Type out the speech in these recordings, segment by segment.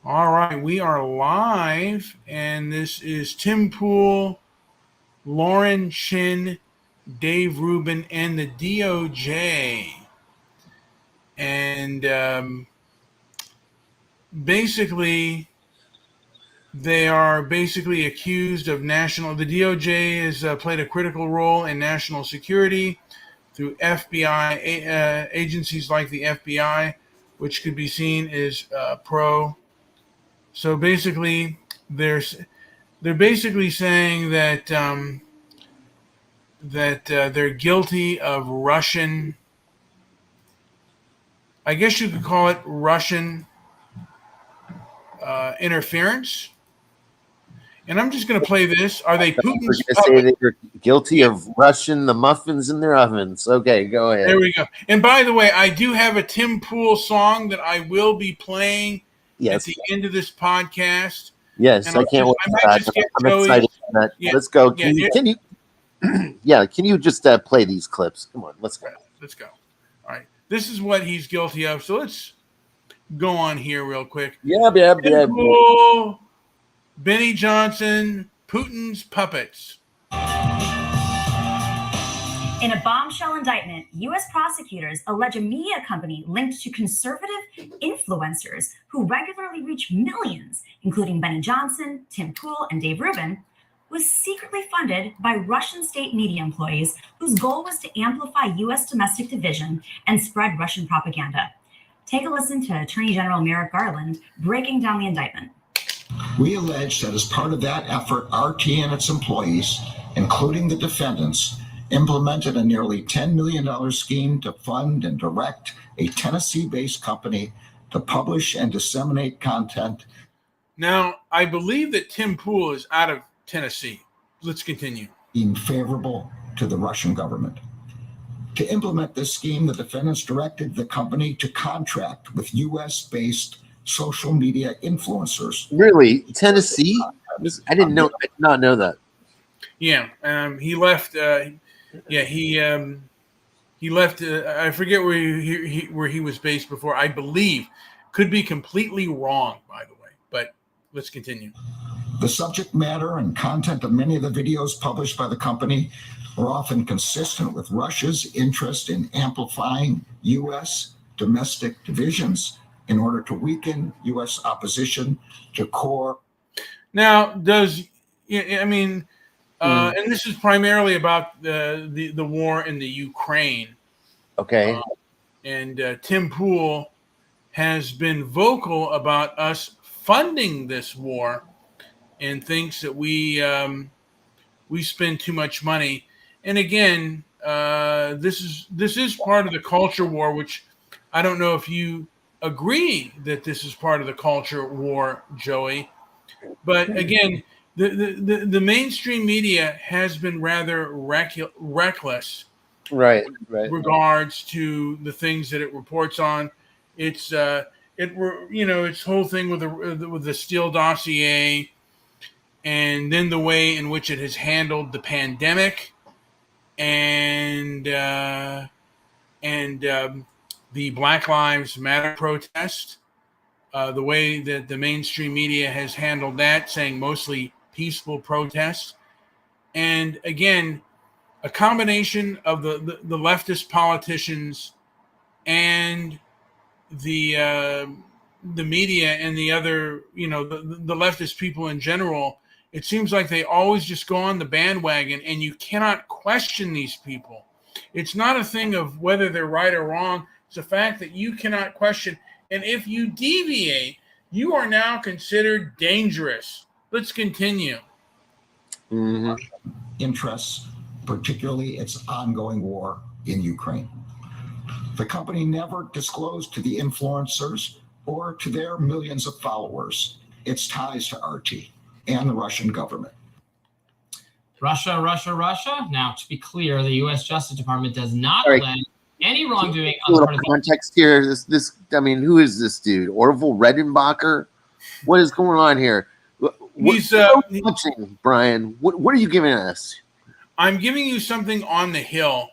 All right, we are live, and this is Tim Pool, Lauren Chen, Dave Rubin, and the DOJ. And basically, they are basically accused of the DOJ has played a critical role in national security through FBI agencies like the FBI, which could be seen as pro. So basically, there's they're basically saying that they're guilty of Russian. I guess you could call it Russian interference. And I'm just going to play this. Are they We're going Putin's to say puppet? that you're guilty Yeah, of Russian the muffins in their ovens. Okay, go there ahead. we go. And by the way, I do have a Tim Pool song that I will be playing at Yes, the end of this podcast. yes, And I can't wait I for might that. just get I'm Joey's. excited for that. Yeah, Let's go. yeah, Yeah, can you just play these clips? Come on, let's go. let's go. All right. This is what he's guilty of. So let's go on here real quick. Yeah. Tim Pool, Benny Johnson, Putin's puppets. In a bombshell indictment, U.S. prosecutors allege a media company linked to conservative influencers who regularly reach millions, including Benny Johnson, Tim Pool, and Dave Rubin, was secretly funded by Russian state media employees whose goal was to amplify U.S. domestic division and spread Russian propaganda. Take a listen to Attorney General Merrick Garland breaking down the indictment. We allege that as part of that effort, RT and its employees, including the defendants, implemented a nearly $10 million scheme to fund and direct a Tennessee-based company to publish and disseminate content. Now, I believe that Tim Pool is out of Tennessee. Let's continue. Being favorable to the Russian government. To implement this scheme, the defendants directed the company to contract with U.S.-based social media influencers. Really, Tennessee? I did not know that. Yeah, he left. He left. I forget where he was based before. I believe, could be completely wrong, by the way. But let's continue. The subject matter and content of many of the videos published by the company were often consistent with Russia's interest in amplifying U.S. domestic divisions in order to weaken U.S. opposition to core. Now, and this is primarily about the war in the Ukraine. Okay. And Tim Pool has been vocal about us funding this war and thinks that we spend too much money. And again, this is part of the culture war, which I don't know if you agree that this is part of the culture war, Joey. But again, the mainstream media has been rather reckless, right. regards to the things that it reports on. Its whole thing with the Steele dossier, and then the way in which it has handled the pandemic, and the Black Lives Matter protest. The way that the mainstream media has handled that, saying mostly peaceful protests. And again, a combination of the leftist politicians and the media and the other, the leftist people in general, it seems like they always just go on the bandwagon, and you cannot question these people. It's not a thing of whether they're right or wrong. It's a fact that you cannot question. And if you deviate, you are now considered dangerous. Let's continue. Mm-hmm. Interests, particularly its ongoing war in Ukraine. The company never disclosed to the influencers or to their millions of followers its ties to RT and the Russian government. Russia. Now, to be clear, the U.S. Justice Department does not allege any wrongdoing on the part of the context here. Who is this dude? Orville Redenbacher? What is going on here? He's watching, Brian. What are you giving us? I'm giving you something on the Hill,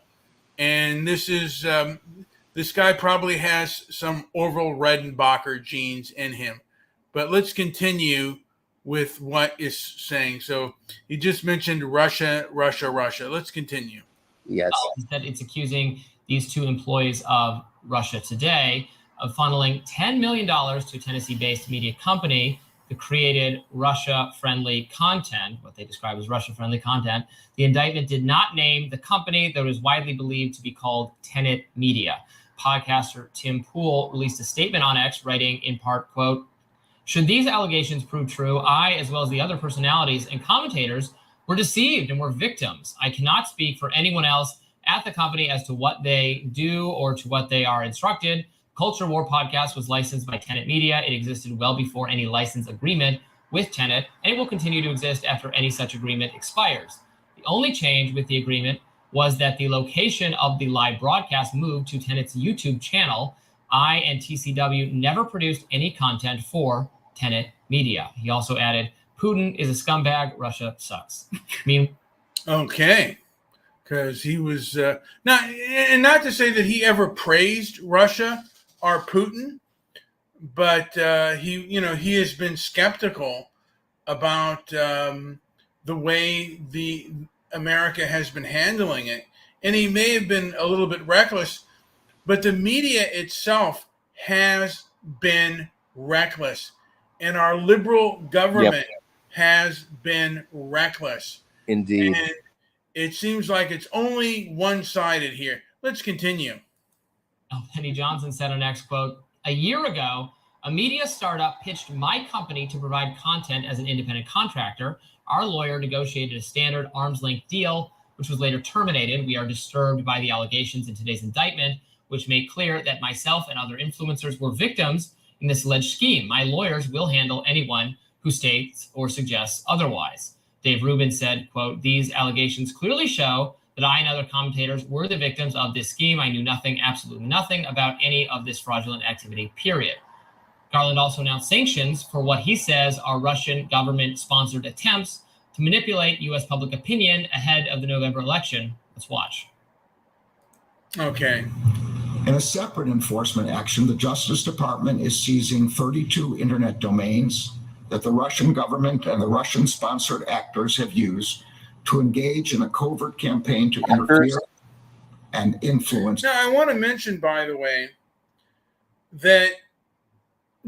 and this is this guy probably has some Orville Redenbacher genes in him. But let's continue with what is saying. So you just mentioned Russia. Let's continue. Yes. That it's accusing these two employees of Russia Today of funneling $10 million to a Tennessee-based media company that created Russia-friendly content, what they describe as Russia-friendly content. The indictment did not name the company, though it is widely believed to be called Tenet Media. Podcaster Tim Pool released a statement on X, writing in part, quote, "Should these allegations prove true, I, as well as the other personalities and commentators, were deceived and were victims. I cannot speak for anyone else at the company as to what they do or to what they are instructed. Culture War podcast was licensed by Tenet Media. It existed well before any license agreement with Tenet, and it will continue to exist after any such agreement expires. The only change with the agreement was that the location of the live broadcast moved to Tenet's YouTube channel. I and TCW never produced any content for Tenet Media." He also added, "Putin is a scumbag. Russia sucks." Okay. Because he was not to say that he ever praised Russia or Putin, but he has been skeptical about the way the America has been handling it, and he may have been a little bit reckless, but the media itself has been reckless, and our liberal government has been reckless. Indeed. And it seems like it's only one-sided here. Let's continue. Penny Johnson said on X, quote, "A year ago, a media startup pitched my company to provide content as an independent contractor. Our lawyer negotiated a standard arm's length deal, which was later terminated. We are disturbed by the allegations in today's indictment, which made clear that myself and other influencers were victims in this alleged scheme. My lawyers will handle anyone who states or suggests otherwise." Dave Rubin said, quote, "These allegations clearly show that I and other commentators were the victims of this scheme. I knew nothing, absolutely nothing about any of this fraudulent activity, period." Garland also announced sanctions for what he says are Russian government-sponsored attempts to manipulate U.S. public opinion ahead of the November election. Let's watch. Okay. In a separate enforcement action, the Justice Department is seizing 32 internet domains that the Russian government and the Russian-sponsored actors have used to engage in a covert campaign to interfere and influence. Now, I want to mention, by the way, that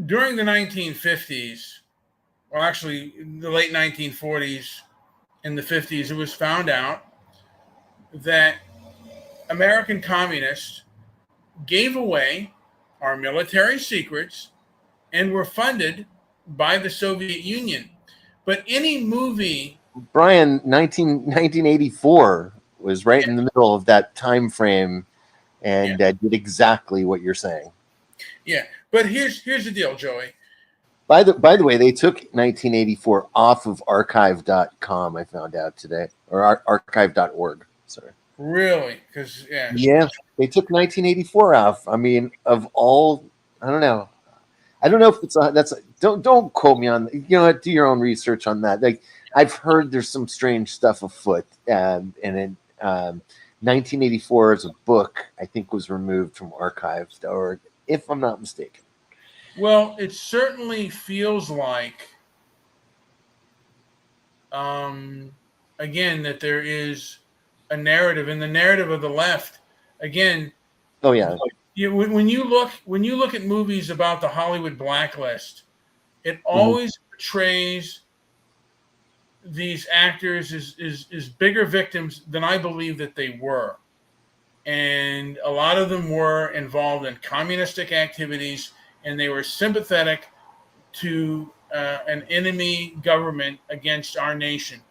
during the 1950s, or actually the late 1940s and the 50s, it was found out that American communists gave away our military secrets and were funded by the Soviet Union. But any movie... Brian, 1984 was right in the middle of that time frame, and did exactly what you're saying. Yeah, but here's the deal, Joey. By the way, they took 1984 off of archive.com, I found out today, or archive.org. Sorry. Really? Because they took 1984 off. I mean, of all, I don't know if it's don't quote me on, do your own research on that. Like, I've heard there's some strange stuff afoot, and in 1984 as a book, I think, was removed from archives.org, if I'm not mistaken. Well, it certainly feels like, again, that there is a narrative, and the narrative of the left, again. Oh yeah. When you look at movies about the Hollywood blacklist, it always portrays these actors as bigger victims than I believe that they were, and a lot of them were involved in communistic activities, and they were sympathetic to an enemy government against our nation.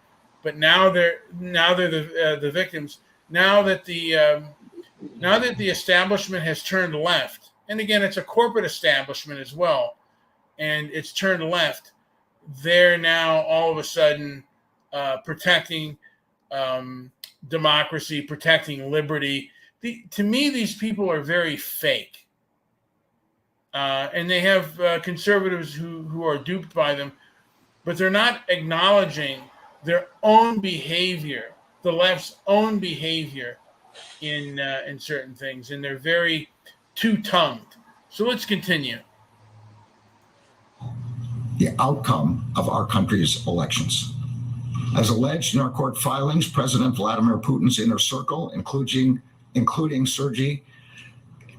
But now they're the victims. Now that the establishment has turned left, and again, it's a corporate establishment as well, and it's turned left, they're now all of a sudden protecting democracy, protecting liberty. To me, these people are very fake. And they have conservatives who are duped by them, but they're not acknowledging their own behavior, the left's own behavior in certain things, and they're very two-tongued. So let's continue. the outcome of our country's elections. As alleged in our court filings, President Vladimir Putin's inner circle, including Sergei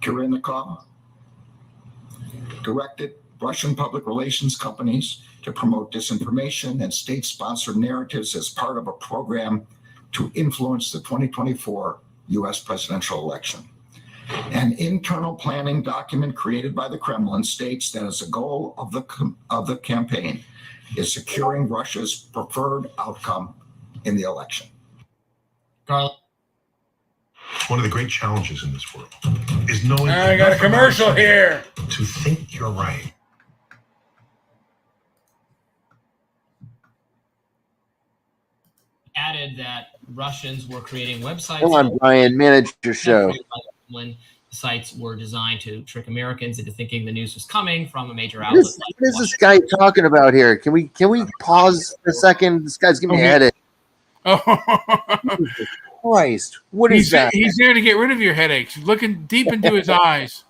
Kirilnikov, directed Russian public relations companies to promote disinformation and state-sponsored narratives as part of a program to influence the 2024 U.S. presidential election. An internal planning document created by the Kremlin states that as a goal of the campaign is securing Russia's preferred outcome in the election. Garland. One of the great challenges in this world is knowing. I got a commercial here. To think you're right. Added that Russians were creating websites. Come on, Brian, manage your show. When sites were designed to trick Americans into thinking the news was coming from a major outlet. What is this guy talking about here? Can we pause for a second? This guy's giving me a headache. Oh, Christ, what is that? He's there to get rid of your headaches. Looking deep into his eyes.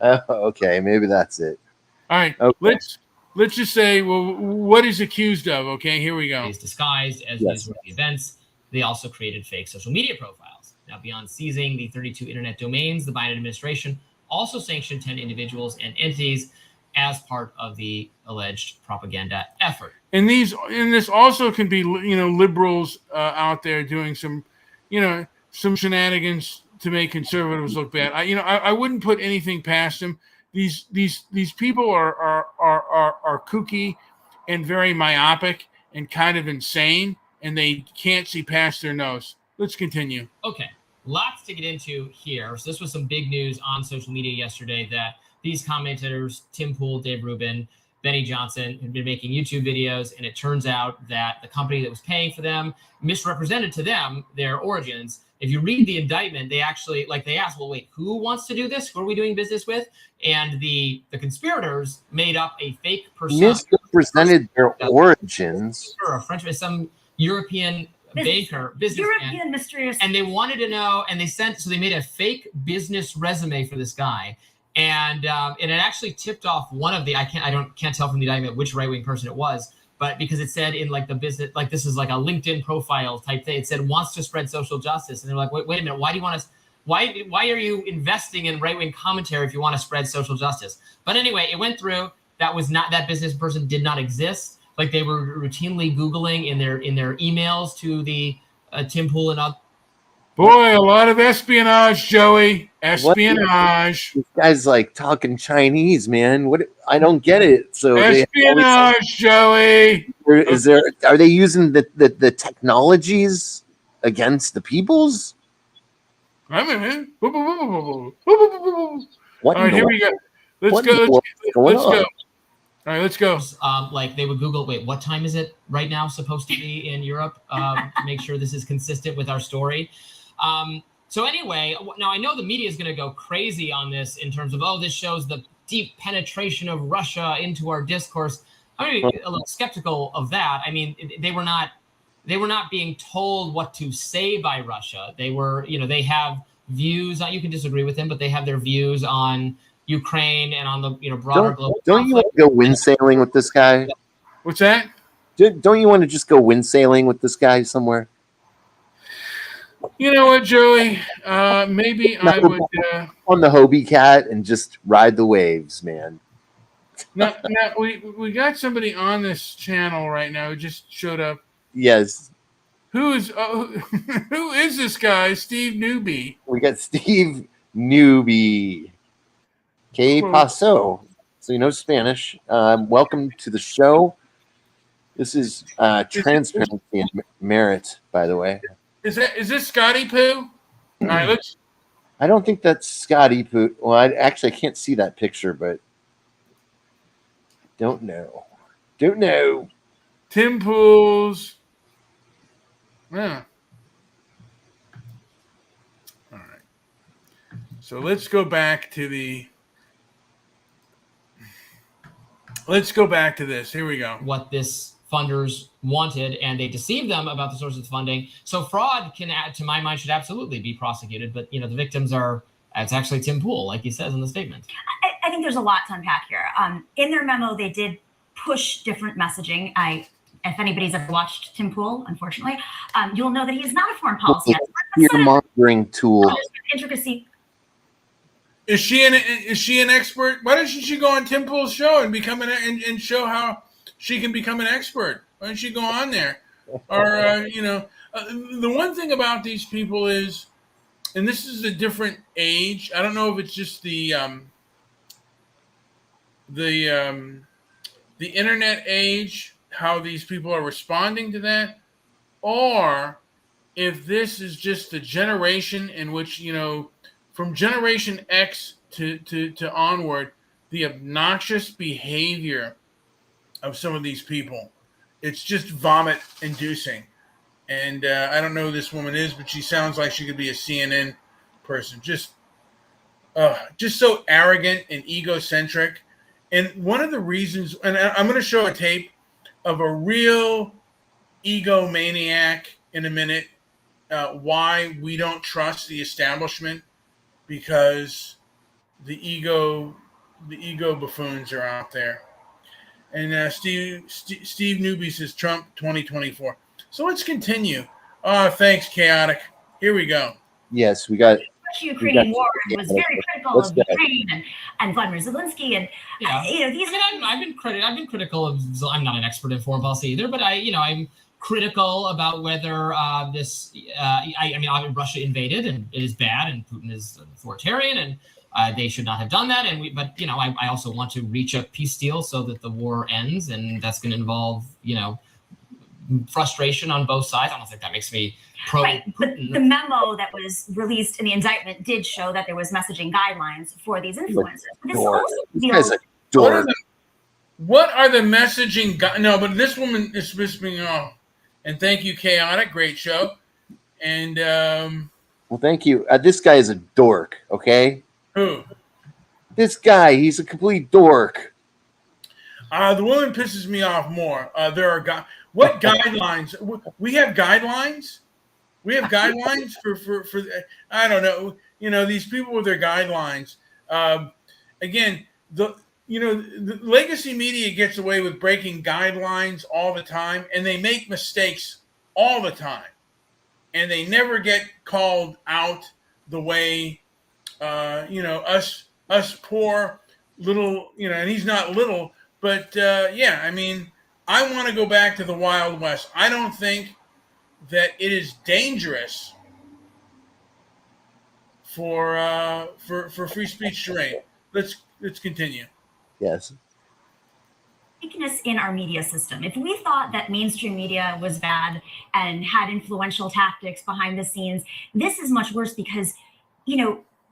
Oh, okay, maybe that's it. All right, Okay. let's just say, well, what is accused of? Okay, here we go. Is disguised as newsworthy events. They also created fake social media profiles. Now, beyond seizing the 32 internet domains, the Biden administration also sanctioned 10 individuals and entities as part of the alleged propaganda effort. And this also can be, liberals out there doing some shenanigans to make conservatives look bad. I wouldn't put anything past them. These people are kooky and very myopic and kind of insane, and they can't see past their nose. Let's continue. Okay, lots to get into here. So this was some big news on social media yesterday that these commentators, Tim Pool, Dave Rubin, Benny Johnson, had been making YouTube videos, and it turns out that the company that was paying for them misrepresented to them their origins. If you read the indictment, they actually, they asked, well, wait, who wants to do this? Who are we doing business with? And the conspirators made up a fake persona. Misrepresented their origins. A Frenchman, some European banker, businessman. European mysterious. And they wanted to know, and they made a fake business resume for this guy. And it actually tipped off one of the, I can't tell from the indictment which right-wing person it was, but because it said in the business, this is like a LinkedIn profile type thing. It said wants to spread social justice. And they're like, wait a minute, why do you want to, why are you investing in right-wing commentary if you want to spread social justice? But anyway, it went through. That business person did not exist. They were routinely Googling in their emails to the Tim Pool and other. Boy, a lot of espionage, Joey. Espionage. This guy's talking Chinese, man. What? I don't get it. So espionage, Joey. Are they using the technologies against the peoples? I mean, What? All right, here we go. Let's go. All right, let's go. They would Google, wait, what time is it right now supposed to be in Europe? To make sure this is consistent with our story. So anyway, now I know the media is going to go crazy on this in terms of, this shows the deep penetration of Russia into our discourse. I'm a little skeptical of that. I mean, they were not being told what to say by Russia. They were, they have views. You can disagree with them, but they have their views on Ukraine and on the broader global. Don't you want to go wind sailing with this guy? What's that? Don't you want to just go wind sailing with this guy somewhere? You know what, Joey? Maybe I would on the Hobie Cat and just ride the waves, man. Now we got somebody on this channel right now who just showed up. Yes. Who is this guy? Steve Newby. We got Steve Newby. Que paso? So you know Spanish. Welcome to the show. This is Transparency and Merit, by the way. Is this Scotty Poo? All right, I don't think that's Scotty Poo. Well, I can't see that picture, but don't know. Tim Pool's. Yeah. All right. So let's go back to this. Here we go. What this funders wanted, and they deceived them about the sources of funding. So fraud to my mind, should absolutely be prosecuted. But the victims it's actually Tim Pool, like he says in the statement. I think there's a lot to unpack here. In their memo, they did push different messaging. If anybody's ever watched Tim Pool, unfortunately, you'll know that he is not a foreign policy expert. Fear-mongering tool. Intricacy. Is she an expert? Why doesn't she go on Tim Pool's show and become and show how she can become an expert? Why don't she go on there? Or the one thing about these people is, and this is a different age. I don't know if it's just the internet age, how these people are responding to that, or if this is just the generation in which, from Generation X to onward, the obnoxious behavior of some of these people. It's just vomit-inducing. And I don't know who this woman is, but she sounds like she could be a CNN person. Just so arrogant and egocentric. And one of the reasons, and I'm going to show a tape of a real egomaniac in a minute, why we don't trust the establishment, because the ego buffoons are out there. And Steve Newby says Trump 2024. So let's continue. Thanks, Chaotic. Here we go. Yes, we got. The Ukrainian war was very critical of Ukraine and Vladimir Zelensky, and these. I've been critical of. I'm not an expert in foreign policy either, but I'm critical about whether this. Russia invaded, and it is bad, and Putin is authoritarian, and they should not have done that. I also want to reach a peace deal so that the war ends, and that's going to involve frustration on both sides. I don't think that makes me pro. Right, but the memo that was released in the indictment did show that there was messaging guidelines for these influencers. This also feels. What are the messaging? No, but this woman is pissing off. And thank you, Chaotic. Great show. And well, thank you. This guy is a dork. Okay. Who? This guy. He's a complete dork. The woman pisses me off more. There are what guidelines? We have guidelines. We have guidelines for. I don't know. These people with their guidelines. Again, the legacy media gets away with breaking guidelines all the time, and they make mistakes all the time, and they never get called out the way us poor little, and he's not little, but I want to go back to the Wild West. I don't think that it is dangerous for free speech to reign. Let's continue. Yes. Weakness in our media system. If we thought that mainstream media was bad and had influential tactics behind the scenes, this is much worse because,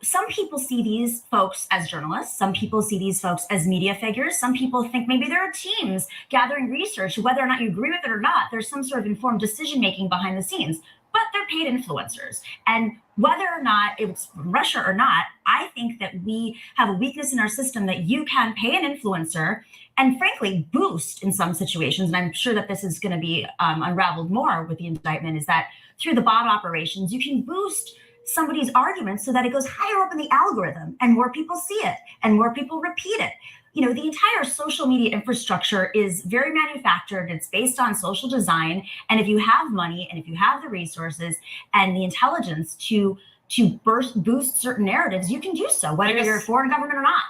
some people see these folks as journalists. Some people see these folks as media figures. Some people think maybe there are teams gathering research. Whether or not you agree with it or not, there's some sort of informed decision-making behind the scenes. But they're paid influencers. And whether or not it's from Russia or not, I think that we have a weakness in our system that you can pay an influencer and frankly boost in some situations. And I'm sure that this is going to be unraveled more with the indictment, is that through the bot operations, you can boost somebody's argument so that it goes higher up in the algorithm and more people see it and more people repeat it. The entire social media infrastructure is very manufactured. It's based on social design. And if you have money and if you have the resources and the intelligence to boost certain narratives, you can do so, whether you're a foreign government or not.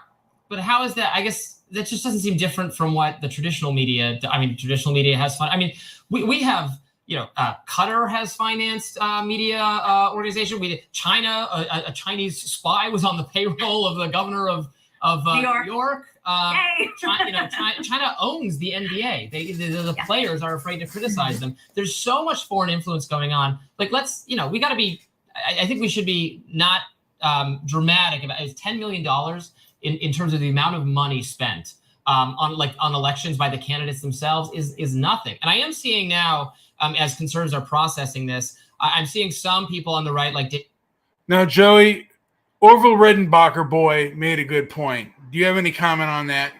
But how is that? I guess that just doesn't seem different from what the traditional media. Traditional media has fun. We have. Qatar has financed media organization. China, a Chinese spy was on the payroll of the governor of New York. China owns the NBA. The players are afraid to criticize them. There's so much foreign influence going on. We got to be. I think we should be not dramatic about it. $10 million in terms of the amount of money spent on elections by the candidates themselves is nothing. And I am seeing now. As concerns are processing this, I'm seeing some people on the right Now, Joey, Orville Redenbacher boy made a good point. Do you have any comment on that?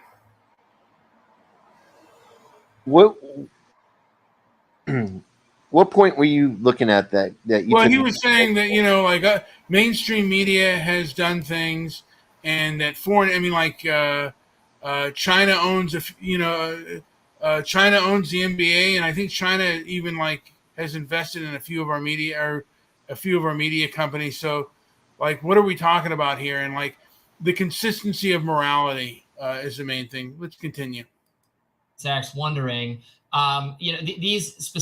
What point were you looking at that you? Well, he was saying that mainstream media has done things, and that foreign. China owns China owns the NBA, and I think China even like has invested in a few of our media companies. So, like, what are we talking about here? And like, the consistency of morality is the main thing. Let's continue. Zach's wondering, these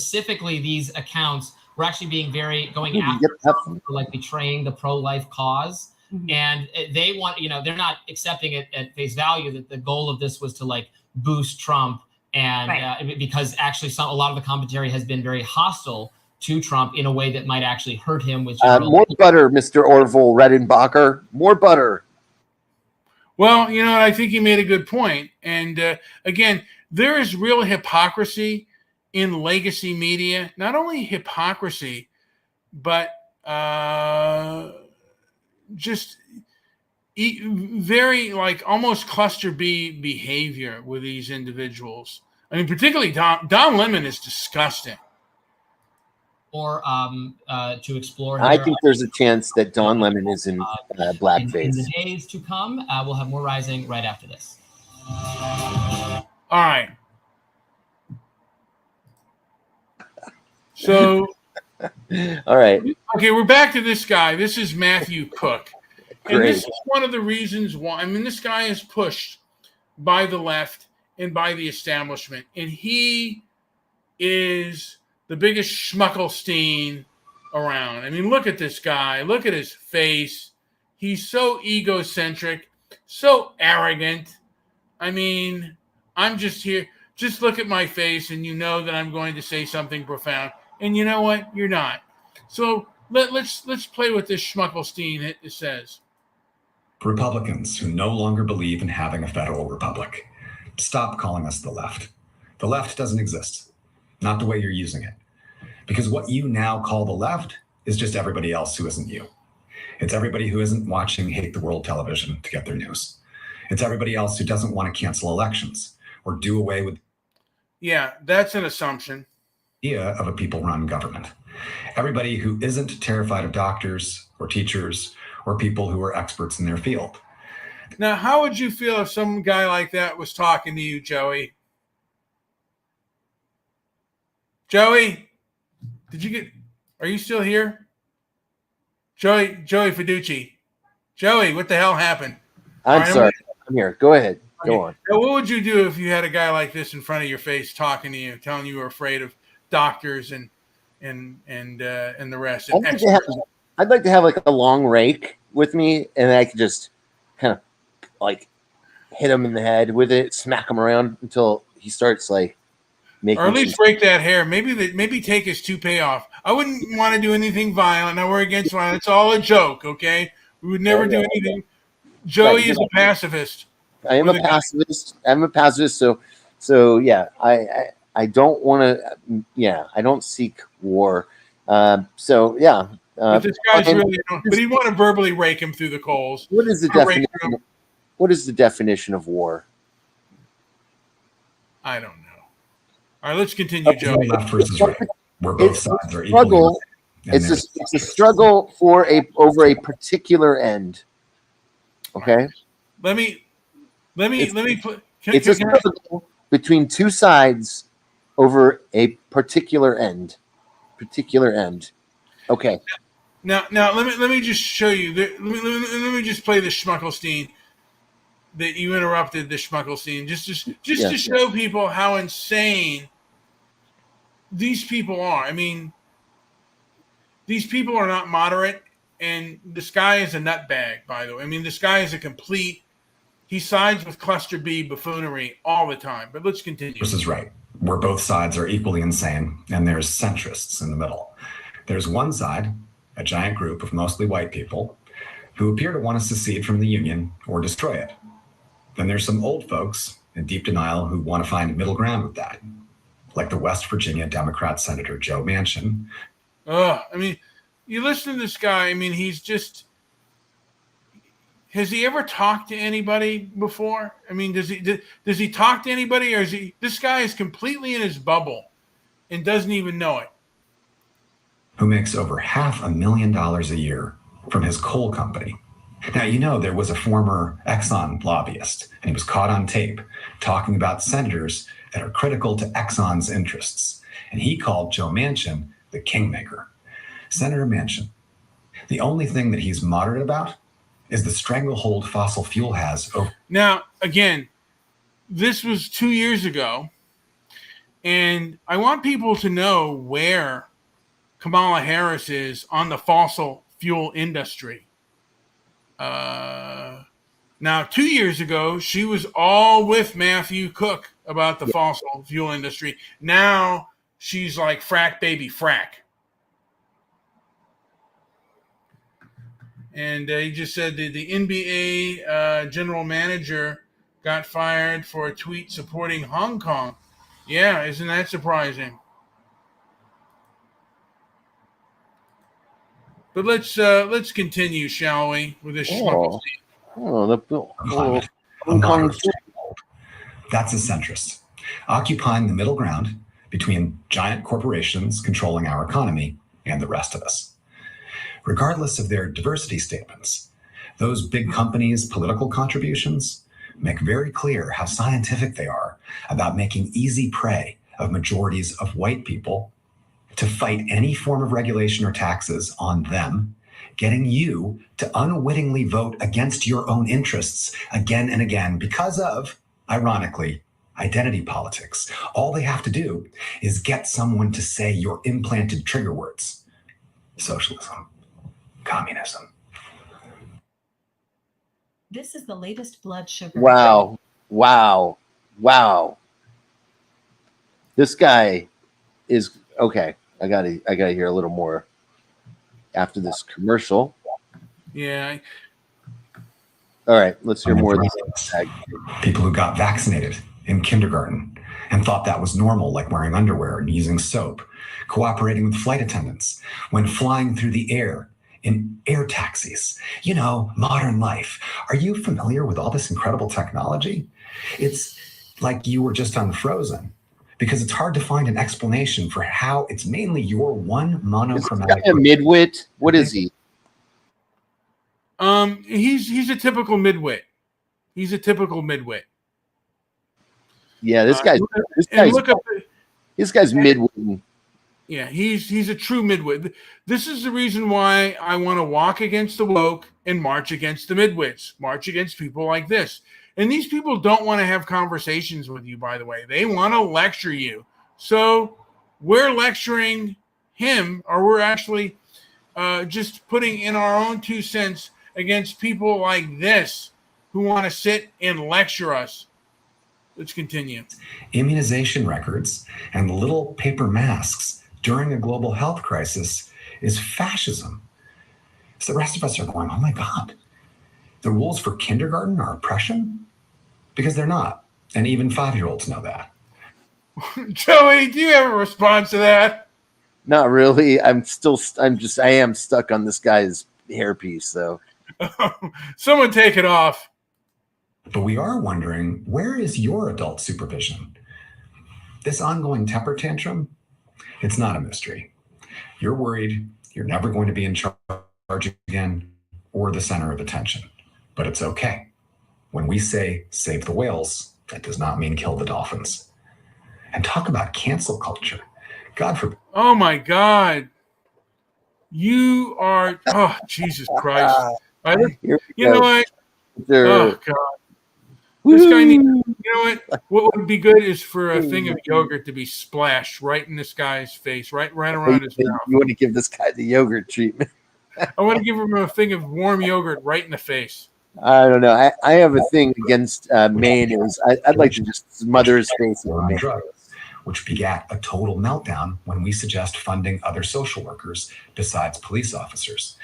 accounts were actually being going after Trump for like betraying the pro-life cause. Mm-hmm. And they want, they're not accepting it at face value that the goal of this was to like boost Trump. And because actually a lot of the commentary has been very hostile to Trump in a way that might actually hurt him. Which more butter, Mr. Orville Redenbacher. More butter. Well, I think he made a good point. And again, there is real hypocrisy in legacy media. Not only hypocrisy, but just very like almost cluster B behavior with these individuals. I mean, particularly Don Lemon is disgusting. Or to explore. I think there's a chance that Don Lemon is in blackface. In the days to come, we'll have more Rising right after this. All right. So. All right. Okay, we're back to this guy. This is Matthew Cook. And Great. This is one of the reasons why. I mean, this guy is pushed by the left and by the establishment. And he is the biggest schmuckelstein around. I mean, look at this guy. Look at his face. He's so egocentric, so arrogant. I mean, I'm just here. Just look at my face and you know that I'm going to say something profound. And you know what? You're not. So let's play what this schmuckelstein says. Republicans who no longer believe in having a federal republic, stop calling us the left. The left doesn't exist. Not the way you're using it. Because what you now call the left is just everybody else who isn't you. It's everybody who isn't watching Hate the World television to get their news. It's everybody else who doesn't want to cancel elections or do away with. Yeah, that's an assumption. Idea of a people-run government. Everybody who isn't terrified of doctors or teachers or people who are experts in their field. Now, how would you feel if some guy like that was talking to you, Joey? Joey, are you still here? Joey Fiducci. Joey, what the hell happened? I'm sorry. I'm here. Go ahead. Okay. Go on. Now, what would you do if you had a guy like this in front of your face talking to you, telling you were afraid of doctors and the rest? And I'd like to have like a long rake with me, and I could just kind of like hit him in the head with it, smack him around until he starts like making. Or at least break that hair. Maybe take his toupee off. I wouldn't want to do anything violent. Now we're against violence. It's all a joke, okay? We would never do anything. Joey is a pacifist. I am a pacifist. I'm a pacifist. So yeah, I don't want to. Yeah, I don't seek war. So yeah. But this guy's really. But he'd want to verbally rake him through the coals. What is the definition? What is the definition of war? I don't know. All right, let's continue, Joey. Left versus right. Where both sides are equal. It's a struggle over a particular end. Okay. Let me. It's a struggle between two sides over a particular end. Okay. Now let me just show you. Let me just play the Schmuckelstein that you interrupted. The Schmuckelstein just to show people how insane these people are. I mean, these people are not moderate, and this guy is a nutbag. By the way, I mean this guy is a complete. He sides with cluster B buffoonery all the time. But let's continue. This is right. Where both sides are equally insane, and there's centrists in the middle. There's one side, a giant group of mostly white people, who appear to want to secede from the Union or destroy it. Then there's some old folks in deep denial who want to find middle ground with that, like the West Virginia Democrat Senator Joe Manchin. I mean, you listen to this guy. I mean, he's just. Has he ever talked to anybody before? I mean, does he talk to anybody, or is he? This guy is completely in his bubble and doesn't even know it. Who makes over $500,000 a year from his coal company. Now, there was a former Exxon lobbyist, and he was caught on tape talking about senators that are critical to Exxon's interests. And he called Joe Manchin the kingmaker. Senator Manchin, the only thing that he's moderate about is the stranglehold fossil fuel has over. Now, again, this was 2 years ago, and I want people to know where Kamala Harris is on the fossil fuel industry. Now, 2 years ago, she was all with Matthew Cook about the fossil fuel industry. Now she's like frack baby frack. And he just said that the NBA general manager got fired for a tweet supporting Hong Kong. Yeah, isn't that surprising? But let's continue, shall we, with this schmuck. That's a centrist, occupying the middle ground between giant corporations controlling our economy and the rest of us. Regardless of their diversity statements, those big companies' political contributions make very clear how scientific they are about making easy prey of majorities of white people to fight any form of regulation or taxes on them, getting you to unwittingly vote against your own interests again and again because of, ironically, identity politics. All they have to do is get someone to say your implanted trigger words. Socialism, communism. This is the latest blood sugar. Wow. This guy is okay. I gotta hear a little more after this commercial. Yeah. All right, let's hear more of this. People who got vaccinated in kindergarten and thought that was normal, like wearing underwear and using soap, cooperating with flight attendants when flying through the air in air taxis, modern life. Are you familiar with all this incredible technology? It's like you were just unfrozen because it's hard to find an explanation for how it's mainly your one monochromatic. Is he a midwit? What is he? He's a typical midwit. He's a typical midwit. Yeah, this guy's midwit. Yeah, he's a true midwit. This is the reason why I want to walk against the woke and march against the midwits, march against people like this. And these people don't want to have conversations with you, by the way. They want to lecture you. So we're lecturing him, or we're actually just putting in our own 2 cents against people like this who want to sit and lecture us. Let's continue. Immunization records and little paper masks during a global health crisis is fascism. So the rest of us are going, oh my God, the rules for kindergarten are oppression? Because they're not. And even 5-year-olds know that. Joey, do you have a response to that? Not really. I am stuck on this guy's hairpiece, though. Someone take it off. But we are wondering, where is your adult supervision? This ongoing temper tantrum, it's not a mystery. You're worried you're never going to be in charge again or the center of attention. But it's okay. When we say save the whales, that does not mean kill the dolphins. And talk about cancel culture. God forbid. Oh my God. You are, oh, Jesus Christ. You know what? Oh God. This guy needs, what would be good is for a thing of yogurt to be splashed right in this guy's face, right around his mouth. You want to give this guy the yogurt treatment? I want to give him a thing of warm yogurt right in the face. I don't know. I have a thing against mayonnaise. I'd like to just smother his face with mayonnaise. Drugs, which begat a total meltdown when we suggest funding other social workers besides police officers.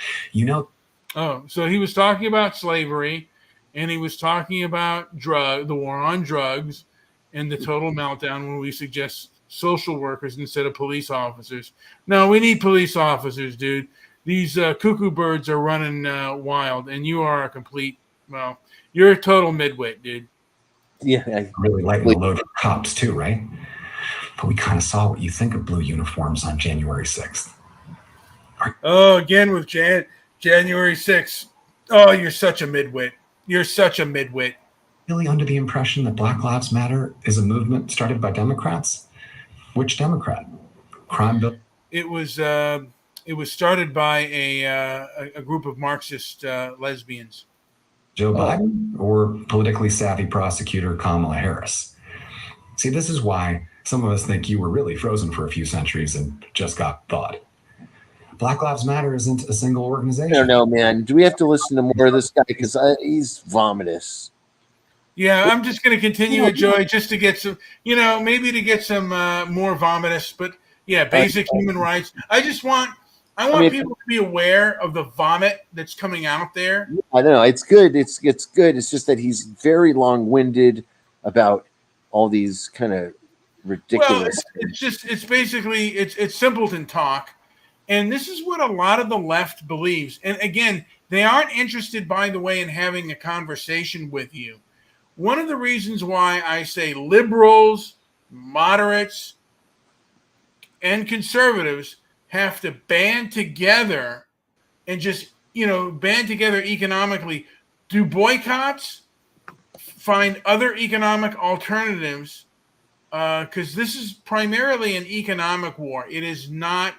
Oh, so he was talking about slavery, and he was talking about the war on drugs, and the total meltdown when we suggest social workers instead of police officers. No, we need police officers, dude. These cuckoo birds are running wild, and you are you're a total midwit, dude. Yeah, I really like the load of cops too, right? But we kind of saw what you think of blue uniforms on January 6th. Oh, again with January 6th. Oh, you're such a midwit. You're such a midwit. Really under the impression that Black Lives Matter is a movement started by Democrats? Which Democrat? Crime bill? It was started by a group of Marxist lesbians. Joe Biden or politically savvy prosecutor Kamala Harris? See, this is why some of us think you were really frozen for a few centuries and just got thawed. Black Lives Matter isn't a single organization. I don't know, man. Do we have to listen to more of this guy? Because he's vomitous. Yeah, I'm just going to continue with Joey just to get some, maybe to get some more vomitous. But yeah, basic human rights. I want people to be aware of the vomit that's coming out there. I don't know. It's good. It's good. It's just that he's very long-winded about all these kind of ridiculous. Well, it's basically simpleton talk. And this is what a lot of the left believes. And again, they aren't interested, by the way, in having a conversation with you. One of the reasons why I say liberals, moderates, and conservatives have to band together and just, band together economically, do boycotts, find other economic alternatives, because this is primarily an economic war. It is not,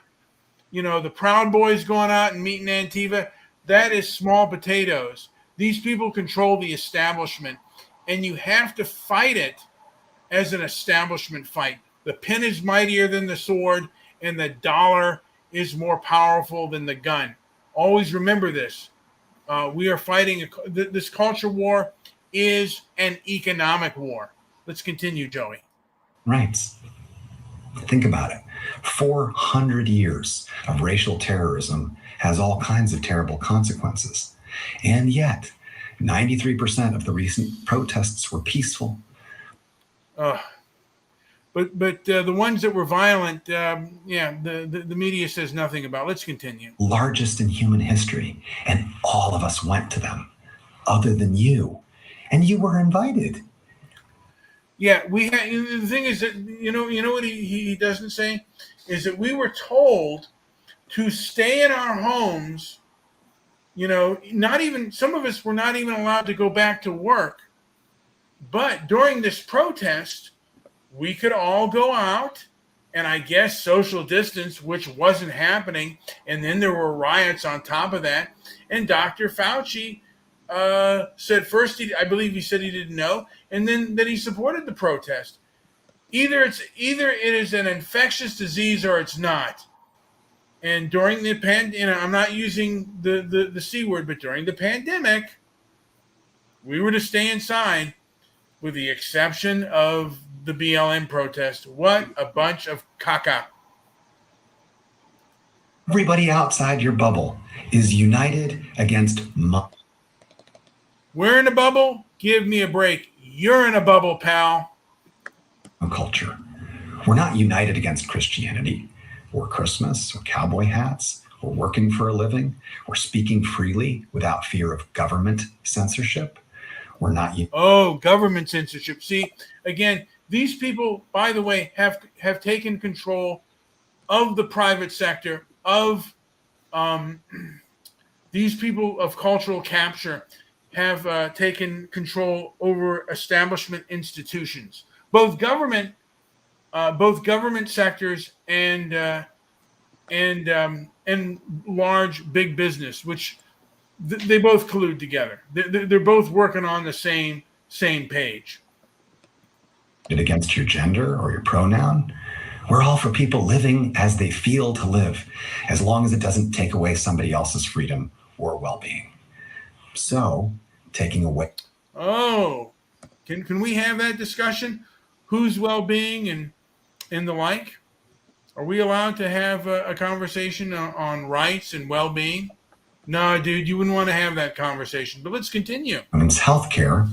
the Proud Boys going out and meeting Antifa. That is small potatoes. These people control the establishment, and you have to fight it as an establishment fight. The pen is mightier than the sword, and the dollar is more powerful than the gun. Always remember this. We are fighting this culture war is an economic war. Let's continue, Joey. Right. Think about it. 400 years of racial terrorism has all kinds of terrible consequences. And yet, 93% of the recent protests were peaceful. But the ones that were violent, the media says nothing about. Let's continue. Largest in human history, and all of us went to them, other than you, and you were invited. Yeah, we had. The thing is that you know what he doesn't say is that we were told to stay in our homes. Not even some of us were not even allowed to go back to work. But during this protest, we could all go out and I guess social distance, which wasn't happening. And then there were riots on top of that. And Dr. Fauci said first, I believe he said he didn't know, and then that he supported the protest. Either it is an infectious disease or it's not. And during the I'm not using the C word, but during the pandemic, we were to stay inside, with the exception of the BLM protest. What a bunch of caca. Everybody outside your bubble is united against We're in a bubble? Give me a break. You're in a bubble, pal. Culture. We're not united against Christianity or Christmas or cowboy hats or working for a living or speaking freely without fear of government censorship. We're not. Government censorship. See, again, these people, by the way, have taken control of the private sector, of these people of cultural capture have taken control over establishment institutions, both government sectors and large big business, which they both collude together. They're both working on the same page. Against your gender or your pronoun. We're all for people living as they feel to live, as long as it doesn't take away somebody else's freedom or well-being. So, taking away. Can we have that discussion? Whose well-being and the like? Are we allowed to have a conversation on rights and well-being? No, dude, you wouldn't want to have that conversation. But let's continue. Women's health care,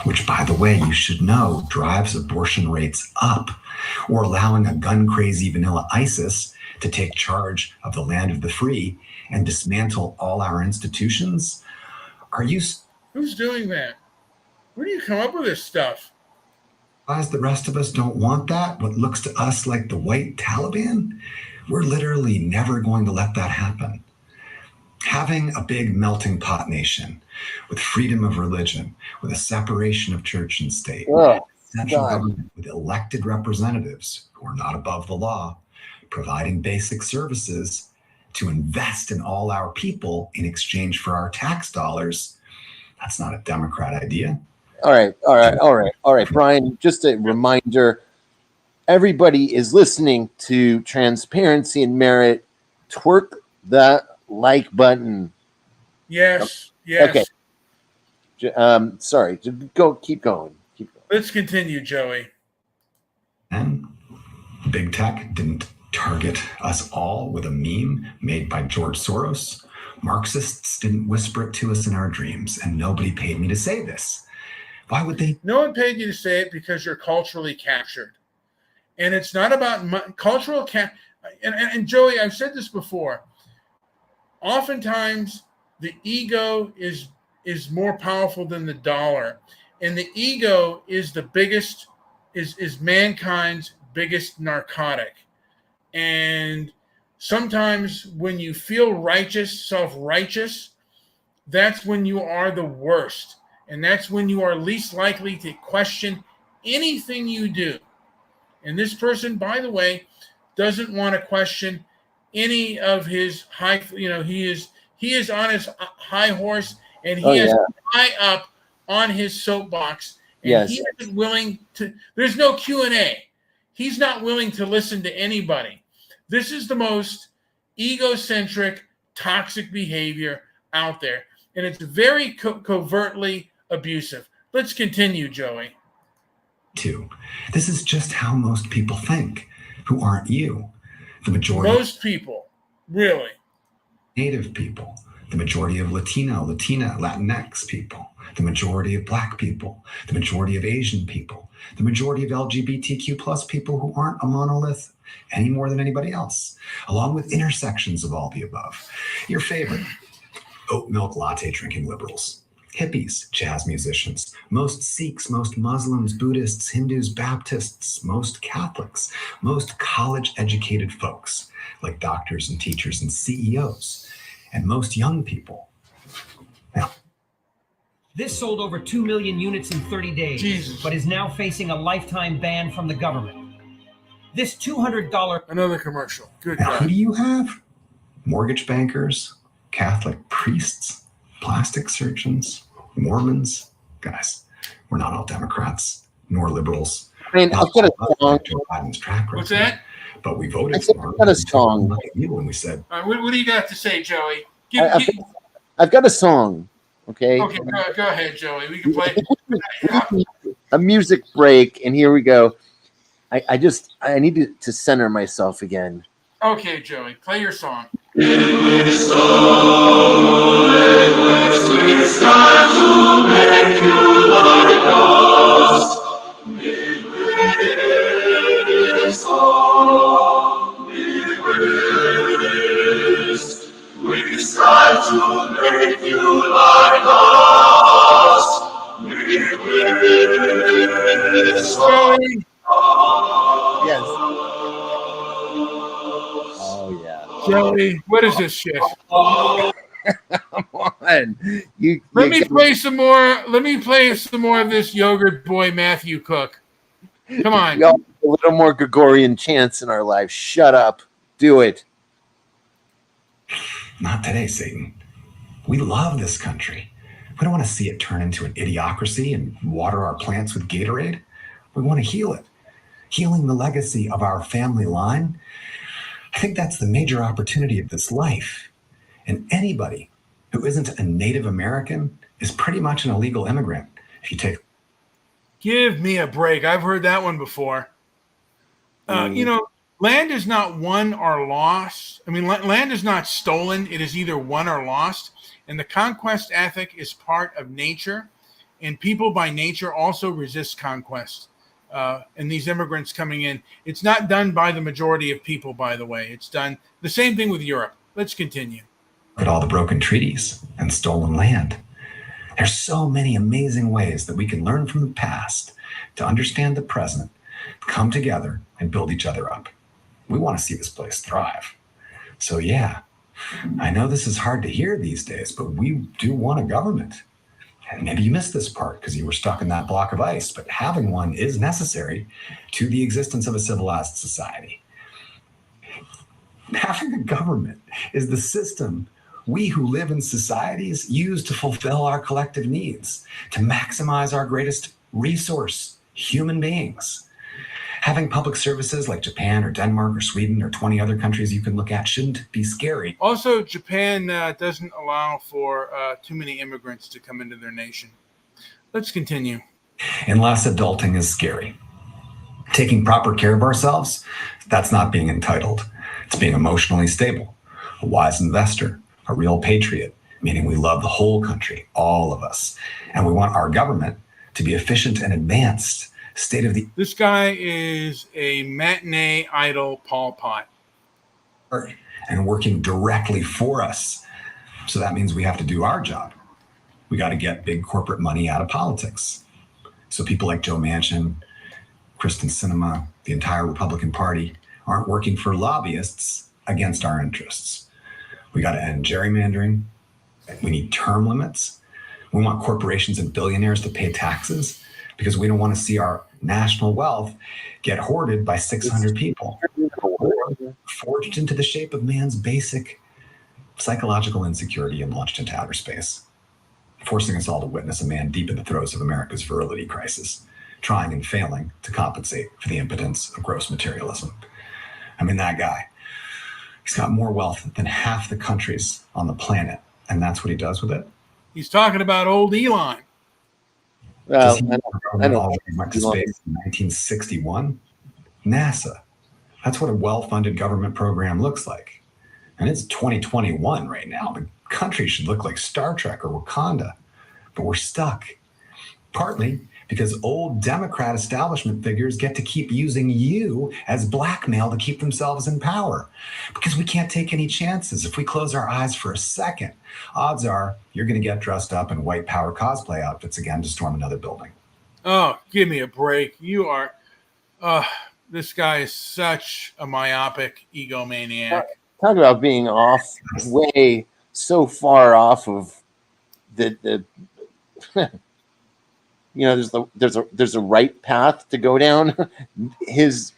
which, by the way, you should know drives abortion rates up, or allowing a gun-crazy vanilla ISIS to take charge of the land of the free and dismantle all our institutions. Who's doing that? Where do you come up with this stuff? As the rest of us don't want that, what looks to us like the white Taliban, we're literally never going to let that happen. Having a big melting pot nation with freedom of religion, with a separation of church and state, Oh, central God. government with elected representatives who are not above the law, providing basic services to invest in all our people in exchange for our tax dollars. That's not a Democrat idea. All right, Brian, just a reminder. Everybody is listening to Transparency and Merit. Twerk the like button. Yes. Okay. Sorry. Keep going. Let's continue, Joey. And big tech didn't target us all with a meme made by George Soros. Marxists didn't whisper it to us in our dreams, and nobody paid me to say this. Why would they? No one paid you to say it because you're culturally captured. And it's not about cultural and Joey, I've said this before. Oftentimes, the ego is more powerful than the dollar. And the ego is the biggest, is mankind's biggest narcotic. And sometimes when you feel righteous, self-righteous, that's when you are the worst. And that's when you are least likely to question anything you do. And this person, by the way, doesn't want to question any of his high, he is on his high horse, and he is high up on his soapbox. And he isn't willing to, there's no Q&A. He's not willing to listen to anybody. This is the most egocentric, toxic behavior out there. And it's very covertly abusive. Let's continue, Joey. This is just how most people think, who aren't you. The majority. Most people, really. Native people, the majority of Latino, Latina, Latinx people, the majority of Black people, the majority of Asian people, the majority of LGBTQ plus people who aren't a monolith any more than anybody else, along with intersections of all the above. Your favorite, oat milk latte drinking liberals, hippies, jazz musicians, most Sikhs, most Muslims, Buddhists, Hindus, Baptists, most Catholics, most college-educated folks like doctors and teachers and CEOs, and most young people. Now, this sold over 2 million units in 30 days, but is now facing a lifetime ban from the government. This $200... Another commercial. Good now, God. who do you have? Mortgage bankers, Catholic priests, plastic surgeons, Mormons. Guys, we're not all Democrats, nor liberals. I mean, I've got a song. Joe Biden's track record. What's that? But we voted I said for him. I've got a song. Look at you when we said, What do you got to say, Joey? I've got a song. Okay. Okay, go ahead, Joey. We can play. A music break, and here we go. I need to center myself again. Okay, Joey, play your song. We strive to make you like us. We wish. Joey. Yes. Oh yeah. Joey, what is this shit? Come on. Let me play some more. Let me play some more of this Yogurt Boy Matthew Cook. Come on. We all have a little more Gregorian chants in our lives. Shut up. Do it. not today, Satan. We love this country. We don't want to see it turn into an idiocracy and water our plants with Gatorade. We want to heal it. Healing the legacy of our family line. I think that's the major opportunity of this life. And anybody who isn't a Native American is pretty much an illegal immigrant. If you take. Give me a break. I've heard that one before. You know, land is not won or lost. I mean, land is not stolen. It is either won or lost. And the conquest ethic is part of nature. And people by nature also resist conquest. And these immigrants coming in, it's not done by the majority of people, by the way. It's done the same thing with Europe. Let's continue. Look at all the broken treaties and stolen land. There's so many amazing ways that we can learn from the past to understand the present, come together and build each other up. We want to see this place thrive. So yeah, I know this is hard to hear these days, but we do want a government. And maybe you missed this part because you were stuck in that block of ice, but having one is necessary to the existence of a civilized society. Having a government is the system we who live in societies use to fulfill our collective needs, to maximize our greatest resource, human beings. Having public services like Japan or Denmark or Sweden or 20 other countries you can look at shouldn't be scary. Also, Japan doesn't allow for too many immigrants to come into their nation. Let's continue. Unless adulting is scary. Taking proper care of ourselves, that's not being entitled. It's being emotionally stable, a wise investor, a real patriot, meaning we love the whole country, all of us. And we want our government to be efficient and advanced. State of the This guy is a matinee idol Pol Pot. And working directly for us. So that means we have to do our job. We got to get big corporate money out of politics. So people like Joe Manchin, Kristen Sinema, the entire Republican Party aren't working for lobbyists against our interests. We got to end gerrymandering. We need term limits. We want corporations and billionaires to pay taxes because we don't want to see our national wealth get hoarded by 600 people or forged into the shape of man's basic psychological insecurity and launched into outer space, forcing us all to witness a man deep in the throes of America's virility crisis, trying and failing to compensate for the impotence of gross materialism. I mean, that guy, he's got more wealth than half the countries on the planet, and that's what he does with it. He's talking about old Elon. Well, I know. Went to space in 1961. NASA. That's what a well-funded government program looks like. And it's 2021 right now. The country should look like Star Trek or Wakanda, but we're stuck. Partly because old Democrat establishment figures get to keep using you as blackmail to keep themselves in power. Because we can't take any chances. If we close our eyes for a second, odds are you're going to get dressed up in white power cosplay outfits again to storm another building. Oh, give me a break. You are, this guy is such a myopic egomaniac. Talk about being off, way so far off of the you know, there's a right path to go down. His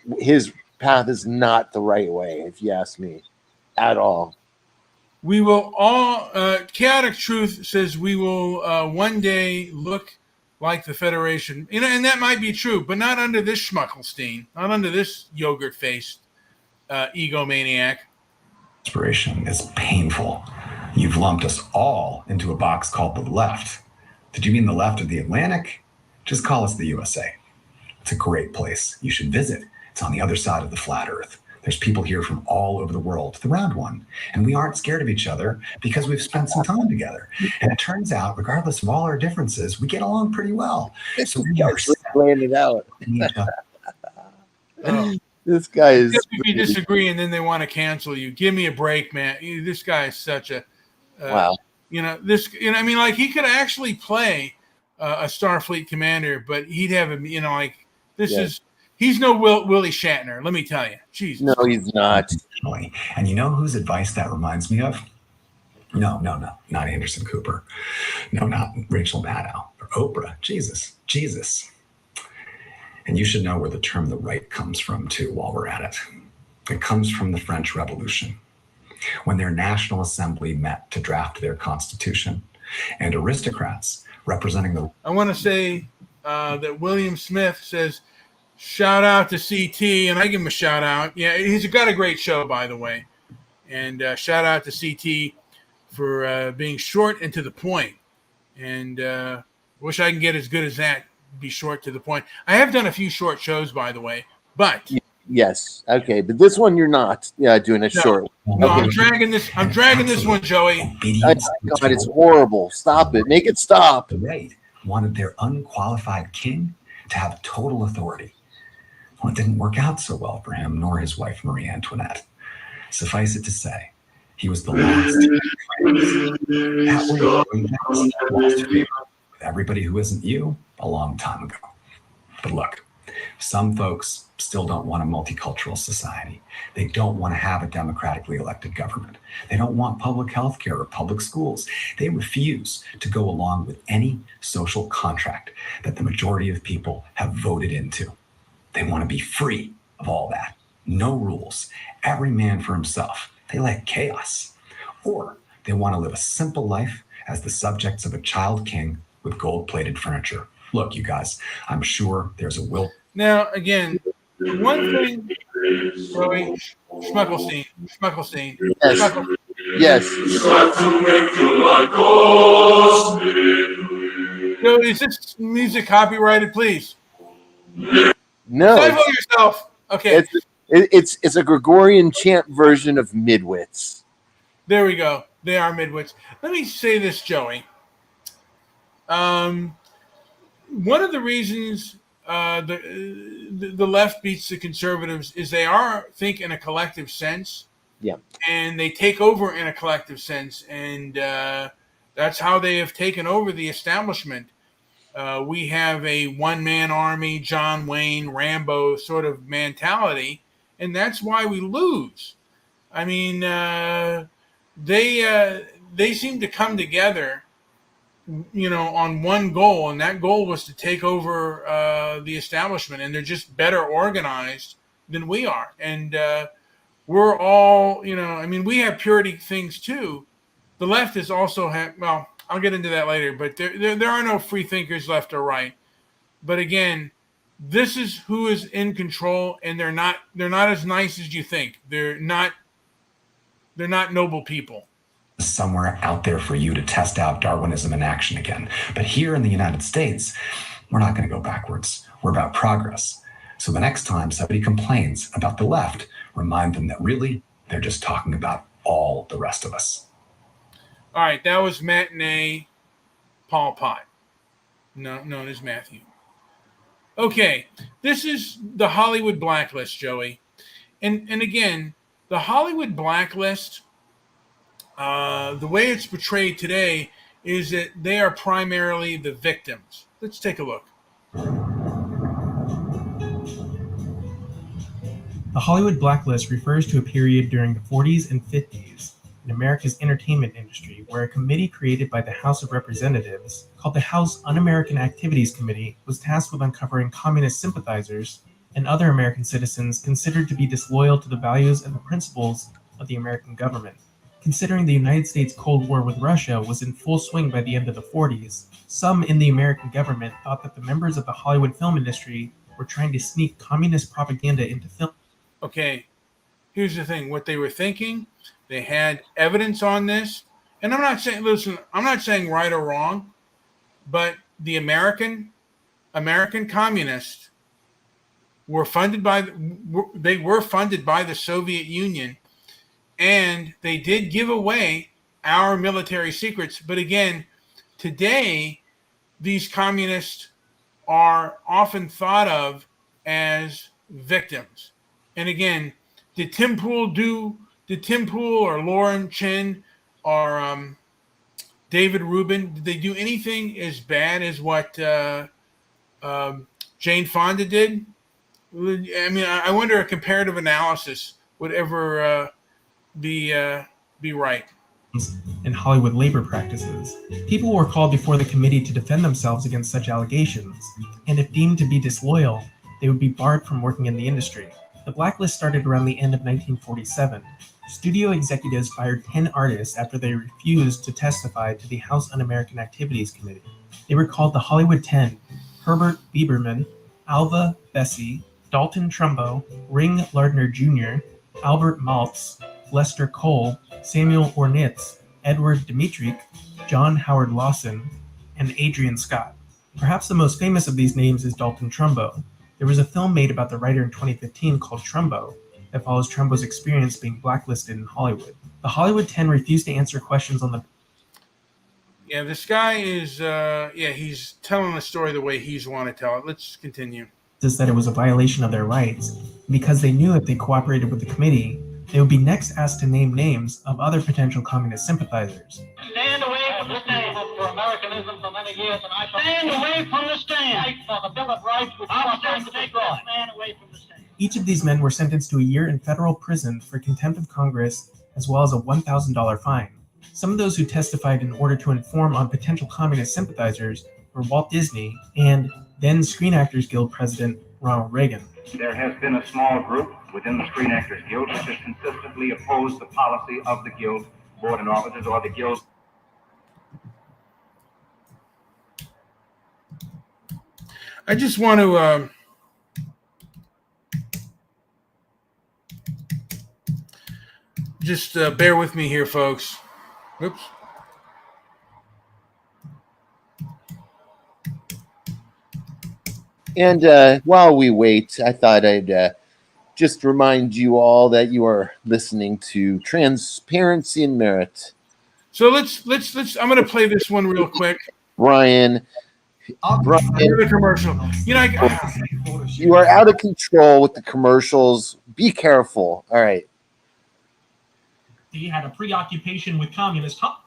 path is not the right way, if you ask me, at all. We will all, Chaotic Truth says we will one day look like the Federation. You know, and that might be true, but not under this Schmuckelstein, not under this yogurt-faced egomaniac. Inspiration is painful. You've lumped us all into a box called the left. Did you mean the left of the Atlantic? Just call us the USA. It's a great place. You should visit. It's on the other side of the flat earth. There's people here from all over the world, the round one. And we aren't scared of each other because we've spent some time together. And it turns out, regardless of all our differences, we get along pretty well. So we are laying it out. Oh. This guy is. If you disagree and then they want to cancel you, give me a break, man. This guy is such a wow. You know, this. You know, I mean, like he could actually play a Starfleet commander, but he'd have him. You know, like this is. He's no Willie Shatner. Let me tell you. Jesus. No, he's not. And you know whose advice that reminds me of? No, not Anderson Cooper. No, not Rachel Maddow or Oprah. Jesus. And you should know where the term the right comes from, too, while we're at it. It comes from the French Revolution, when their National Assembly met to draft their constitution, and aristocrats representing the... I want to say that William Smith says, shout out to CT, and I give him a shout out. Yeah, he's got a great show, by the way. And shout out to CT for being short and to the point. And wish I can get as good as that. Be short to the point. I have done a few short shows, by the way, but yes, okay, but this one you're not doing a short. No, okay. I'm dragging this one, Joey. God, it's horrible. Stop it. Make it stop. The right wanted their unqualified king to have total authority. Well, it didn't work out so well for him, nor his wife Marie Antoinette. Suffice it to say, he was the last with everybody who isn't you a long time ago. But look, Some folks still don't want a multicultural society. They don't want to have a democratically elected government. They don't want public health care or public schools. They refuse to go along with any social contract that the majority of people have voted into. They want to be free of all that. No rules. Every man for himself. They like chaos. Or they want to live a simple life as the subjects of a child king with gold-plated furniture. Look, you guys, I'm sure there's a will. Now, again, one thing, Joey, Schmuckelstein. Yes. Yes. So is this music copyrighted, please? No. Stifle yourself. Okay. It's a Gregorian chant version of midwits. There we go. They are midwits. Let me say this, Joey. One of the reasons the left beats the conservatives is they think in a collective sense. Yeah. And they take over in a collective sense. And that's how they have taken over the establishment. We have a one-man army, John Wayne, Rambo sort of mentality. And that's why we lose. I mean, they seem to come together, on one goal, and that goal was to take over the establishment, and they're just better organized than we are. And we're all, we have purity things too. The left is also well, I'll get into that later, but there are no free thinkers left or right. But again, this is who is in control, and they're not as nice as you think. They're not noble people. Somewhere out there for you to test out Darwinism in action again. But here in the United States, we're not going to go backwards. We're about progress. So the next time somebody complains about the left, remind them that really they're just talking about all the rest of us. All right, that was Matinee Paul Pot, known as Matthew. Okay, this is the Hollywood blacklist, Joey. And again, the Hollywood blacklist, the way it's portrayed today is that they are primarily the victims. Let's take a look. The Hollywood blacklist refers to a period during the 40s and 50s in America's entertainment industry where a committee created by the House of Representatives called the House Un-American Activities Committee was tasked with uncovering communist sympathizers and other American citizens considered to be disloyal to the values and the principles of the American government. Considering the United States' Cold War with Russia was in full swing by the end of the 40s, some in the American government thought that the members of the Hollywood film industry were trying to sneak communist propaganda into film. Okay, here's the thing. What they were thinking, they had evidence on this. And I'm not saying right or wrong, but the American communists were funded by the Soviet Union. And they did give away our military secrets. But again, today, these communists are often thought of as victims. And again, did Tim Pool or Lauren Chen or David Rubin, did they do anything as bad as what Jane Fonda did? I mean, I wonder a comparative analysis would ever be right. And Hollywood labor practices. People were called before the committee to defend themselves against such allegations, and if deemed to be disloyal, they would be barred from working in the industry. The blacklist started around the end of 1947. Studio executives fired 10 artists after they refused to testify to the House Un-American Activities Committee. They were called the Hollywood 10: Herbert Lieberman, Alva Bessie, Dalton Trumbo, Ring Lardner Jr., Albert Maltz, Lester Cole, Samuel Ornitz, Edward Dmytryk, John Howard Lawson, and Adrian Scott. Perhaps the most famous of these names is Dalton Trumbo. There was a film made about the writer in 2015 called Trumbo that follows Trumbo's experience being blacklisted in Hollywood. The Hollywood 10 refused to answer questions on the... Yeah, this guy is, he's telling the story the way he's want to tell it. Let's continue. ...is that it was a violation of their rights, because they knew if they cooperated with the committee, they would be next asked to name names of other potential communist sympathizers. Stand away from the table for Americanism. communism for many years, and I stand away from the stand. Fight for the Bill of Rights, which I'm trying to take this man away from the stand. Each of these men were sentenced to a year in federal prison for contempt of Congress, as well as a $1,000 fine. Some of those who testified in order to inform on potential communist sympathizers were Walt Disney and then Screen Actors Guild President Ronald Reagan. There has been a small group within the Screen Actors Guild which has consistently opposed the policy of the Guild board and officers or the Guild. I just want to just bear with me here, folks. Oops. And while we wait, I thought I'd just remind you all that you are listening to Transparency and Merit. So let's. I'm going to play this one real quick. Brian, the commercial. You know, you are out of control with the commercials. Be careful. All right. He had a preoccupation with communist. All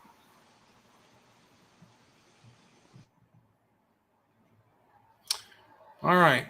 right.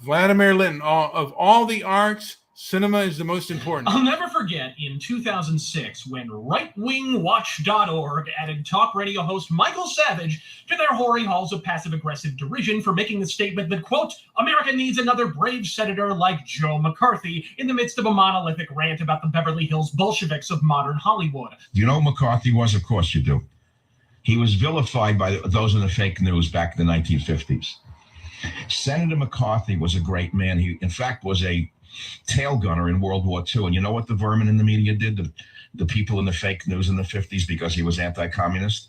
Vladimir Linton, of all the arts, cinema is the most important. I'll never forget in 2006 when rightwingwatch.org added talk radio host Michael Savage to their hoary halls of passive-aggressive derision for making the statement that, quote, America needs another brave senator like Joe McCarthy in the midst of a monolithic rant about the Beverly Hills Bolsheviks of modern Hollywood. Do you know who McCarthy was? Of course you do. He was vilified by those in the fake news back in the 1950s. Senator McCarthy was a great man. He, in fact, was a tail gunner in World War II. And you know what the vermin in the media did? The people in the fake news in the 50s because he was anti-communist?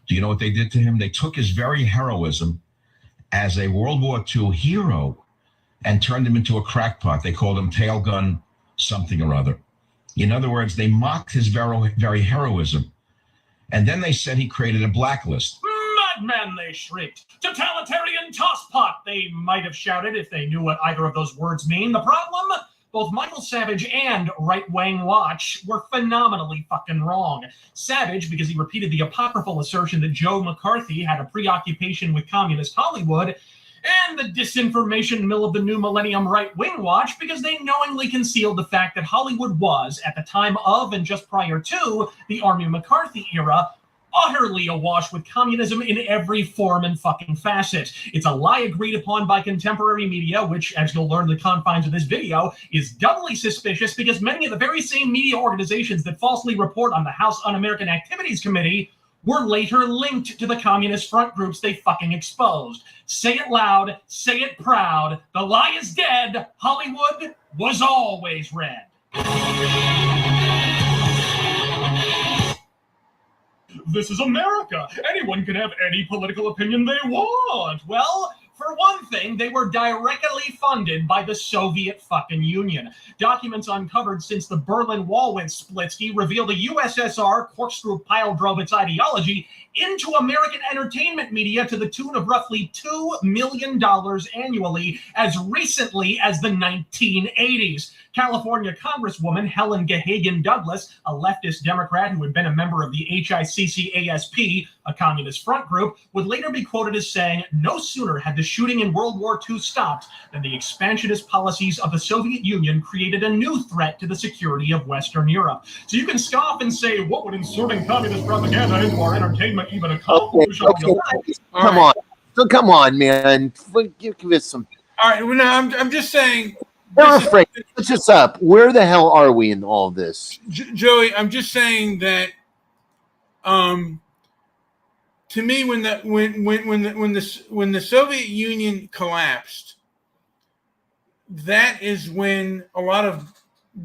Do you know what they did to him? They took his very heroism as a World War II hero and turned him into a crackpot. They called him tail gun something or other. In other words, they mocked his very heroism. And then they said he created a blacklist. Madman, they shrieked. Totalitarian tosspot, they might have shouted if they knew what either of those words mean. The problem? Both Michael Savage and Right Wing Watch were phenomenally fucking wrong. Savage, because he repeated the apocryphal assertion that Joe McCarthy had a preoccupation with communist Hollywood, and the disinformation mill of the new millennium Right Wing Watch, because they knowingly concealed the fact that Hollywood was, at the time of and just prior to the Army McCarthy era, utterly awash with communism in every form and fucking facet. It's a lie agreed upon by contemporary media, which, as you'll learn in the confines of this video, is doubly suspicious because many of the very same media organizations that falsely report on the House Un-American Activities Committee were later linked to the communist front groups they fucking exposed. Say it loud, say it proud. The lie is dead. Hollywood was always red. This is America. Anyone can have any political opinion they want. Well, for one thing, they were directly funded by the Soviet fucking Union. Documents uncovered since the Berlin Wall went splitsky reveal the USSR corkscrew pile drove its ideology into American entertainment media to the tune of roughly $2 million annually as recently as the 1980s. California Congresswoman Helen Gahagan Douglas, a leftist Democrat who had been a member of the HICCASP, a communist front group, would later be quoted as saying, no sooner had the shooting in World War II stopped than the expansionist policies of the Soviet Union created a new threat to the security of Western Europe. So you can scoff and say, what would inserting communist propaganda into our entertainment even accomplish? Come on. So come on, man. Give us some. All right. Well, no, I'm just saying. They're afraid. What's this up? Where the hell are we in all this? Joey, I'm just saying that to me, when the Soviet Union collapsed, that is when a lot of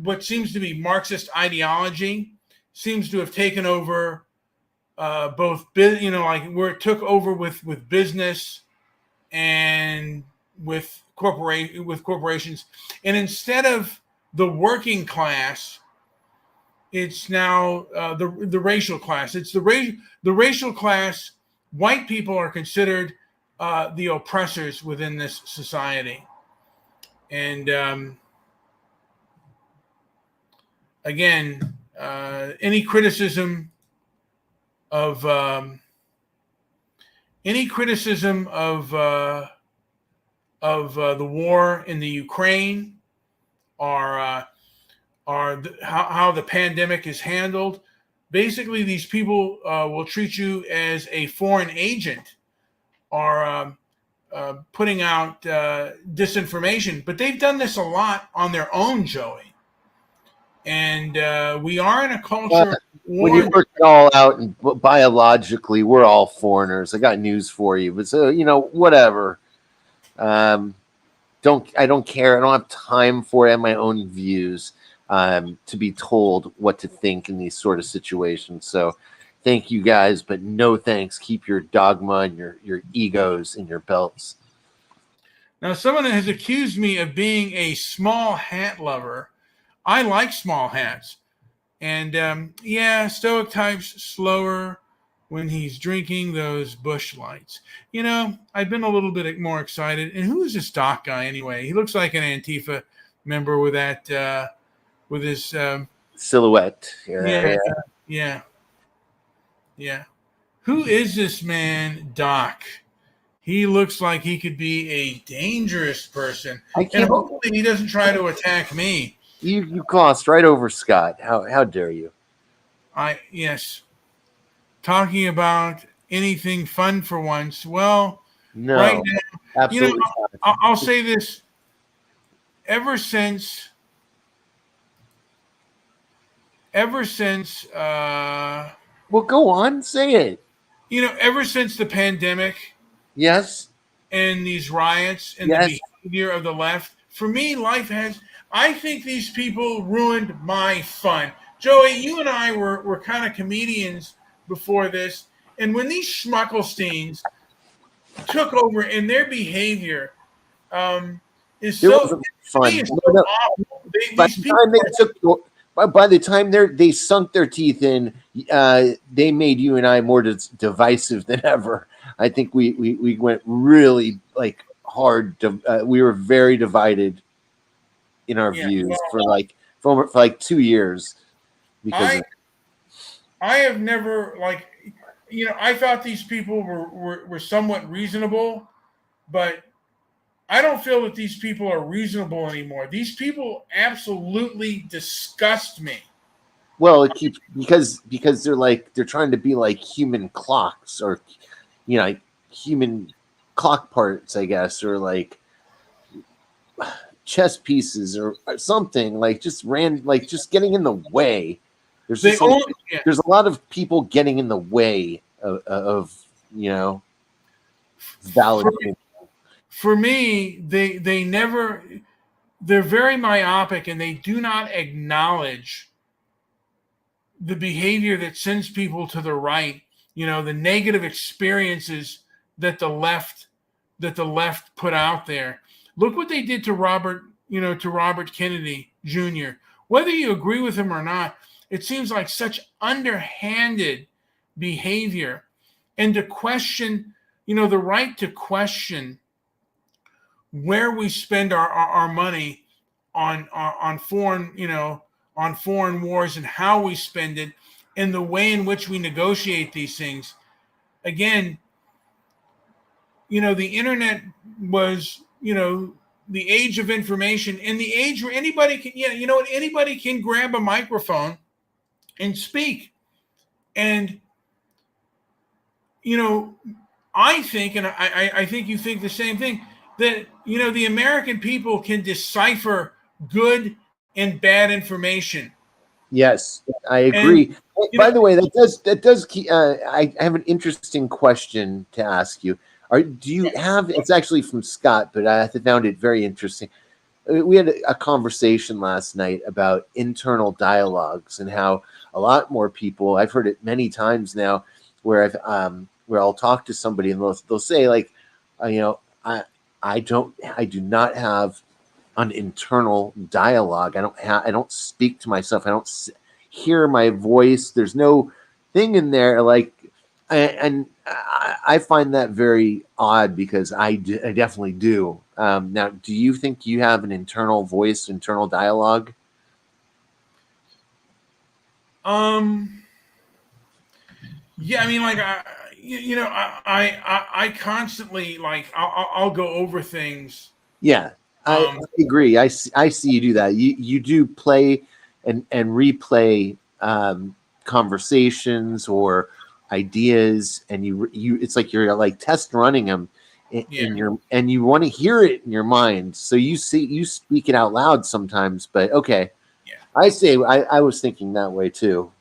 what seems to be Marxist ideology seems to have taken over both, like where it took over with business and with corporations, and instead of the working class, it's now the racial class. It's the racial class. White people are considered the oppressors within this society, and again, any criticism any criticism of the war in the Ukraine, or how the pandemic is handled. Basically, these people will treat you as a foreign agent, or putting out disinformation. But they've done this a lot on their own, Joey. And we are in a culture. When you work it all out, and biologically, we're all foreigners. I got news for you, but so whatever. I don't care. I don't have time for it. I have my own views. To be told what to think in these sort of situations. So thank you guys, but no thanks. Keep your dogma and your egos in your belts. Now, someone has accused me of being a small hat lover. I like small hats. And Stoic type's slower when he's drinking those Busch Lights. I've been a little bit more excited. And who is this Doc guy anyway? He looks like an Antifa member with that... with his silhouette. Yeah. Who is this man, Doc? He looks like he could be a dangerous person. And hopefully he doesn't try to attack me. You glossed right over Scott. How dare you? Yes. Talking about anything fun for once. Well, no, right now, absolutely. I'll say this. Ever since well, go on, say it. Ever since the pandemic, yes, and these riots and the behavior of the left, for me, I think these people ruined my fun. Joey, you and I were kind of comedians before this, and when these Schmuckelsteins took over, and their behavior is so fun. By the time they sunk their teeth in, they made you and I more divisive than ever. I think we went really hard. We were very divided in our views for 2 years. Because I have never I thought these people were somewhat reasonable, but I don't feel that these people are reasonable anymore. These people absolutely disgust me. Well, it keeps because they're trying to be like human clocks, or human clock parts, I guess, or like chess pieces or something, just getting in the way. There's a lot of people getting in the way of validating. For me, they're very myopic, and they do not acknowledge the behavior that sends people to the right, the negative experiences that the left put out there. Look what they did to Robert Kennedy Jr. Whether you agree with him or not, it seems like such underhanded behavior. And to question, the right to question where we spend our money on foreign, on foreign wars, and how we spend it, and the way in which we negotiate these things. Again, the internet was, the age of information, and the age where anybody can, anybody can grab a microphone and speak. And, I think, and I think you think the same thing, that, the American people can decipher good and bad information. Yes, I agree. And, by the way, that does keep, I have an interesting question to ask you. Do you have, it's actually from Scott, but I found it very interesting. We had a conversation last night about internal dialogues and how a lot more people, I've heard it many times now, where I'll talk to somebody and they'll say I do not have an internal dialogue. I don't speak to myself. I don't hear my voice. There's no thing in there and I find that very odd, because I definitely do. Now, do you think you have an internal voice, internal dialogue? Yeah, I mean, like, I constantly, like, I'll go over things. Yeah, I agree. I see you do that. You do play and replay conversations or ideas, and you it's like you're like test running them in your, and you want to hear it in your mind. So you speak it out loud sometimes. But okay, yeah, I was thinking that way too.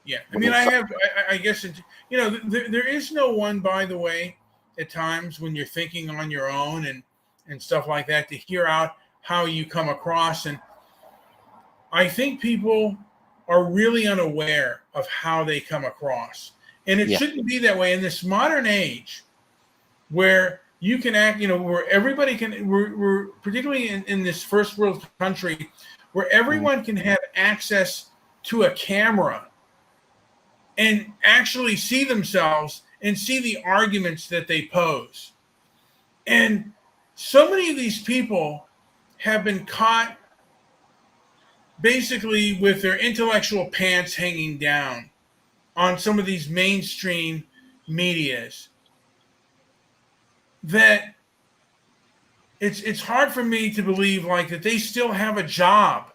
Yeah, I mean, I guess there is no one, by the way, at times when you're thinking on your own and stuff like that, to hear out how you come across. And I think people are really unaware of how they come across. And it shouldn't be that way in this modern age where you can act, where everybody can, we're particularly in this first world country where everyone can have access to a camera and actually see themselves and see the arguments that they pose. And so many of these people have been caught basically with their intellectual pants hanging down on some of these mainstream medias that it's hard for me to believe, like, that they still have a job.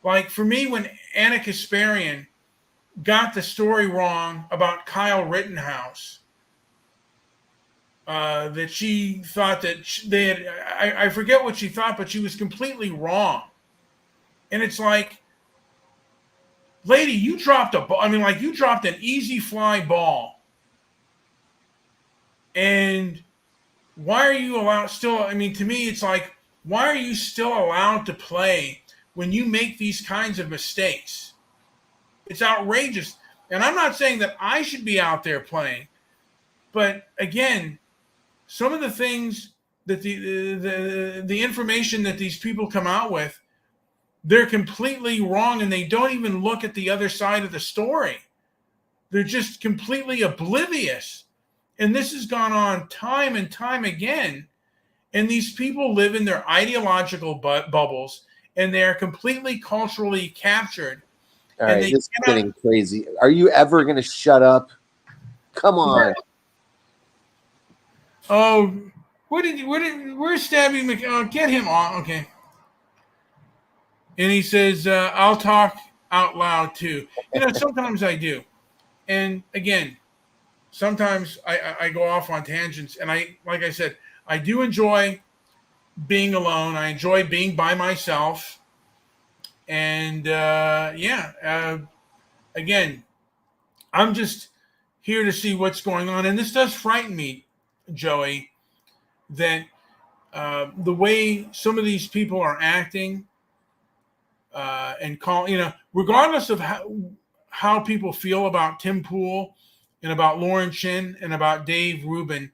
Like, for me, when Anna Kasparian got the story wrong about Kyle Rittenhouse, that she thought that they had, I forget what she thought, but she was completely wrong. And it's like, lady, you dropped a ball. I mean, like, you dropped an easy fly ball. And why are you allowed still? I mean, to me, it's like, why are you still allowed to play when you make these kinds of mistakes? It's outrageous. And I'm not saying that I should be out there playing. But again, some of the things that the information that these people come out with, they're completely wrong, and they don't even look at the other side of the story. They're just completely oblivious. And this has gone on time and time again. And these people live in their ideological bubbles, and they are completely culturally captured. All right, this is getting crazy. Are you ever going to shut up? Come on. Oh, where's Stabby McCall? Get him on. Okay. And he says, I'll talk out loud too. Sometimes I do. And again, sometimes I go off on tangents. And like I said, I do enjoy being alone. I enjoy being by myself. And again, I'm just here to see what's going on. And this does frighten me, Joey, that the way some of these people are acting and regardless of how people feel about Tim Pool and about Lauren Chen and about Dave Rubin,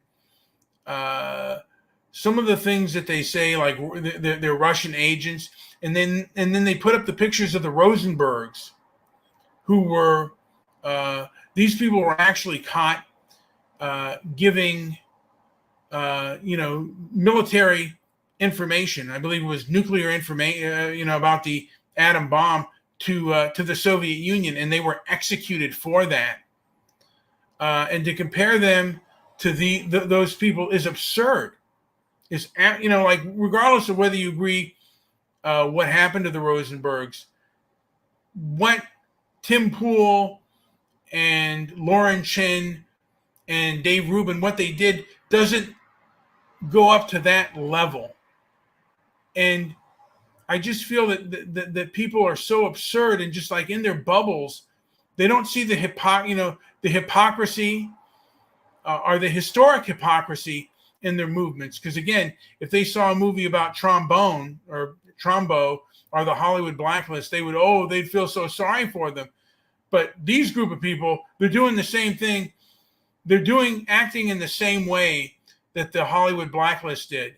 some of the things that they say, like they're Russian agents, and then they put up the pictures of the Rosenbergs, who were these people were actually caught giving military information. I believe it was nuclear information, about the atom bomb to the Soviet Union, and they were executed for that. And to compare them to those people is absurd. Is like, regardless of whether you agree what happened to the Rosenbergs, what Tim Pool and Lauren Chen and Dave Rubin, what they did doesn't go up to that level. And I just feel that people are so absurd, and just like in their bubbles, they don't see the hypocrisy or the historic hypocrisy in their movements. Because again, if they saw a movie about trombone or Trombo or the Hollywood Blacklist, they'd feel so sorry for them. But these group of people, they're doing the same thing. They're acting in the same way that the Hollywood Blacklist did.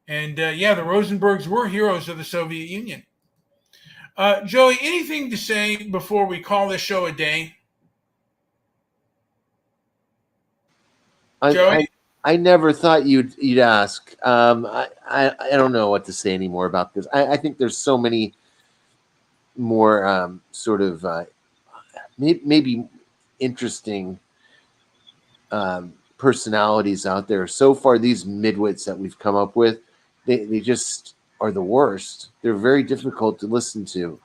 And the Rosenbergs were heroes of the Soviet Union. Joey, anything to say before we call this show a day? I never thought you'd ask. I don't know what to say anymore about this. I think there's so many more sort of maybe interesting personalities out there. So far, these midwits that we've come up with, they just are the worst. They're very difficult to listen to.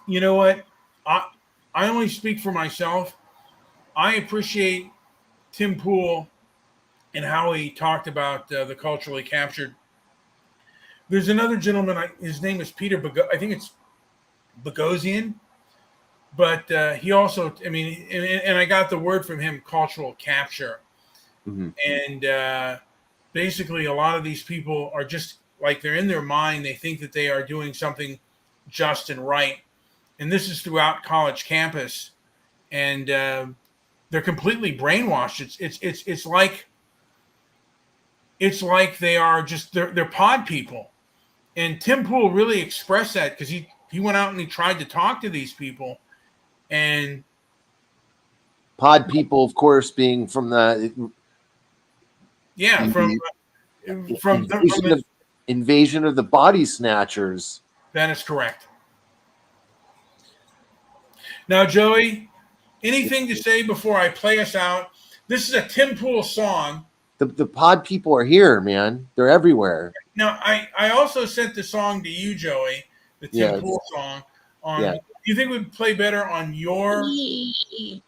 You know what? I only speak for myself. I appreciate Tim Pool and how he talked about the culturally captured. There's another gentleman. His name is Peter. I think it's Boghossian, but he also. I mean, and I got the word from him, cultural capture. Mm-hmm. And basically, a lot of these people are just like they're in their mind. They think that they are doing something just and right, and this is throughout college campus, and they're completely brainwashed. It's like they are just they're pod people. And Tim Pool really expressed that because he went out and he tried to talk to these people. And pod people, of course, being from the invasion of the body snatchers. That is correct. Now, Joey, anything to say before I play us out? This is a Tim Pool song. The pod people are here, man. They're everywhere. Now, I also sent the song to you, Joey, the Tim Pool song. Do you think we'd play better on your end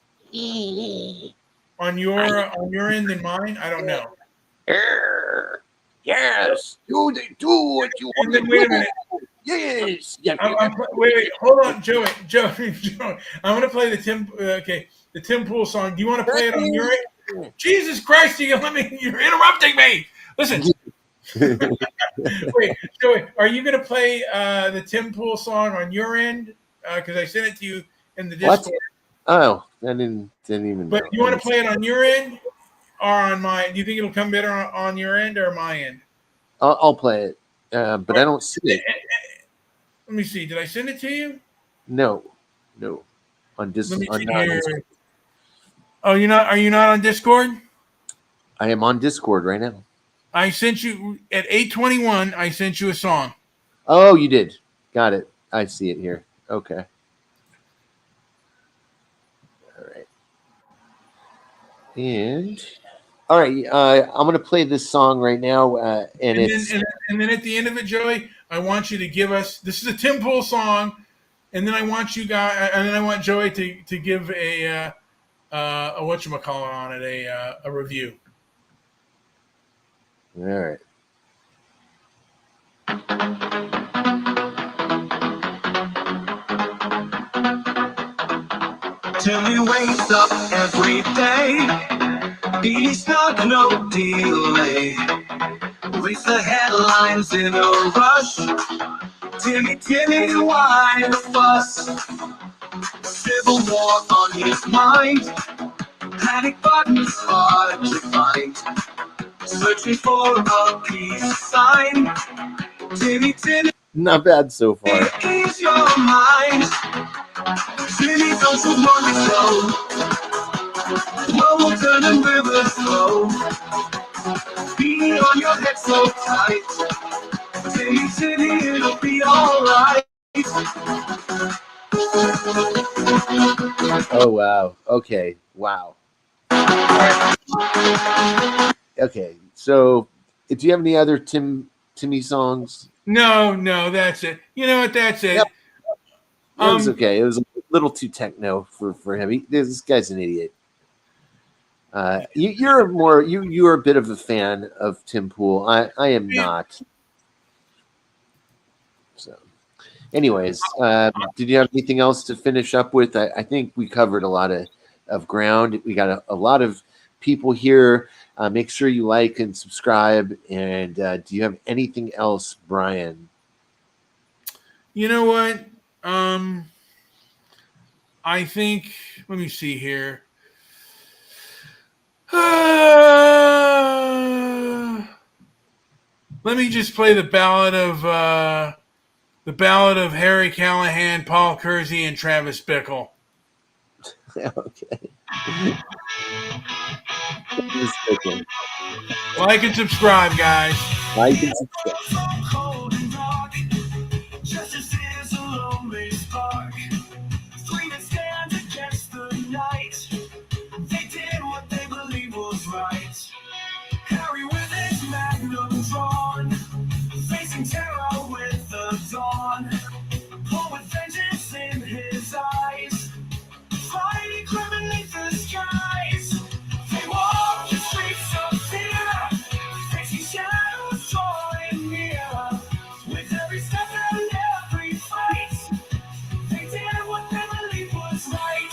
than mine? I don't know. Yes, do what you want to do. Wait a minute. Yes. Wait. Hold on, Joey. I'm going to play the Tim Pool song. Do you want to play it on your end? Jesus Christ! You're interrupting me. Listen. Wait, Joey, are you going to play the Tim Pool song on your end? Because I sent it to you in the Discord. What? Oh, I didn't even. But you want to play it on your end or on mine? Do you think it'll come better on your end or my end? I'll play it, but I don't see it. Let me see. Did I send it to you? No. On Discord. Oh, are you not on Discord? I am on Discord right now. I sent you at 8:21. I sent you a song. Oh, you did. Got it. I see it here. Okay. All right. And all right, I'm going to play this song right now, and then at the end of it, Joey, I want you to give us. This is a Tim Pool song, and then I want you guys, and then I want Joey to give a whatchamacallit on it, a review. All right. Timmy wakes up every day. He's not no delay. Reads the headlines in a rush. Timmy, why the fuss? Civil war on his mind. Panic buttons hard to find. Searching for a peace sign. Timmy. Not bad so far. Ease your mind. Timmy goes to one flow. World will turn and rivers flow. Be on your head so tight. Timmy, it'll be alright. Oh wow. Okay. Wow. Okay. So, do you have any other Timmy songs? No, that's it. You know what? That's it. Yep. It was okay. It was a little too techno for him. This guy's an idiot. You're a bit of a fan of Tim Pool. I am not. So, anyways, did you have anything else to finish up with? I think we covered a lot of ground. We got a lot of people here. Make sure you like and subscribe. And do you have anything else, Brian? You know what? I think, let me see here. Let me just play the ballad of Harry Callahan, Paul Kersey, and Travis Bickle. Okay. Like and subscribe, guys. Like and subscribe. Justice is a lonely spark. Scream and stand against the Stalking terror with the dawn, pull with vengeance in his eyes, fighting crime beneath the skies. They walk the streets of fear, facing shadows drawing near. With every step and every fight, they did what they believed was right.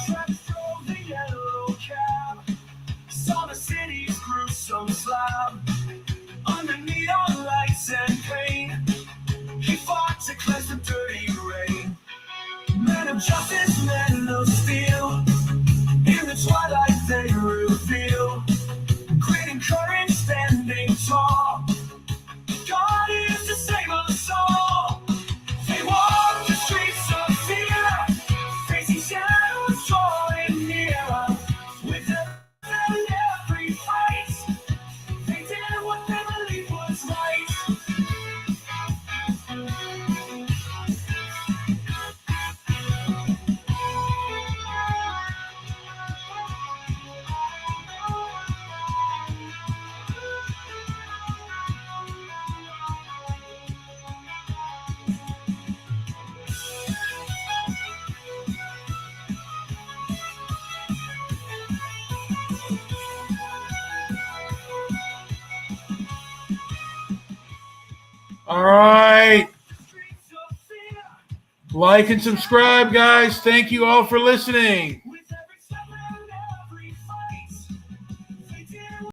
Travis drove the yellow cab, saw the city's gruesome slab. Under neon lights and pain, he fought to cleanse the dirty rain. Men of justice, men of steel, in the twilight they reveal grit and courage standing tall. God is to save us all. They walk the streets of fear, facing shadows drawing near. With every fight, they did what they believed was right. All right. Like and subscribe, guys. Thank you all for listening.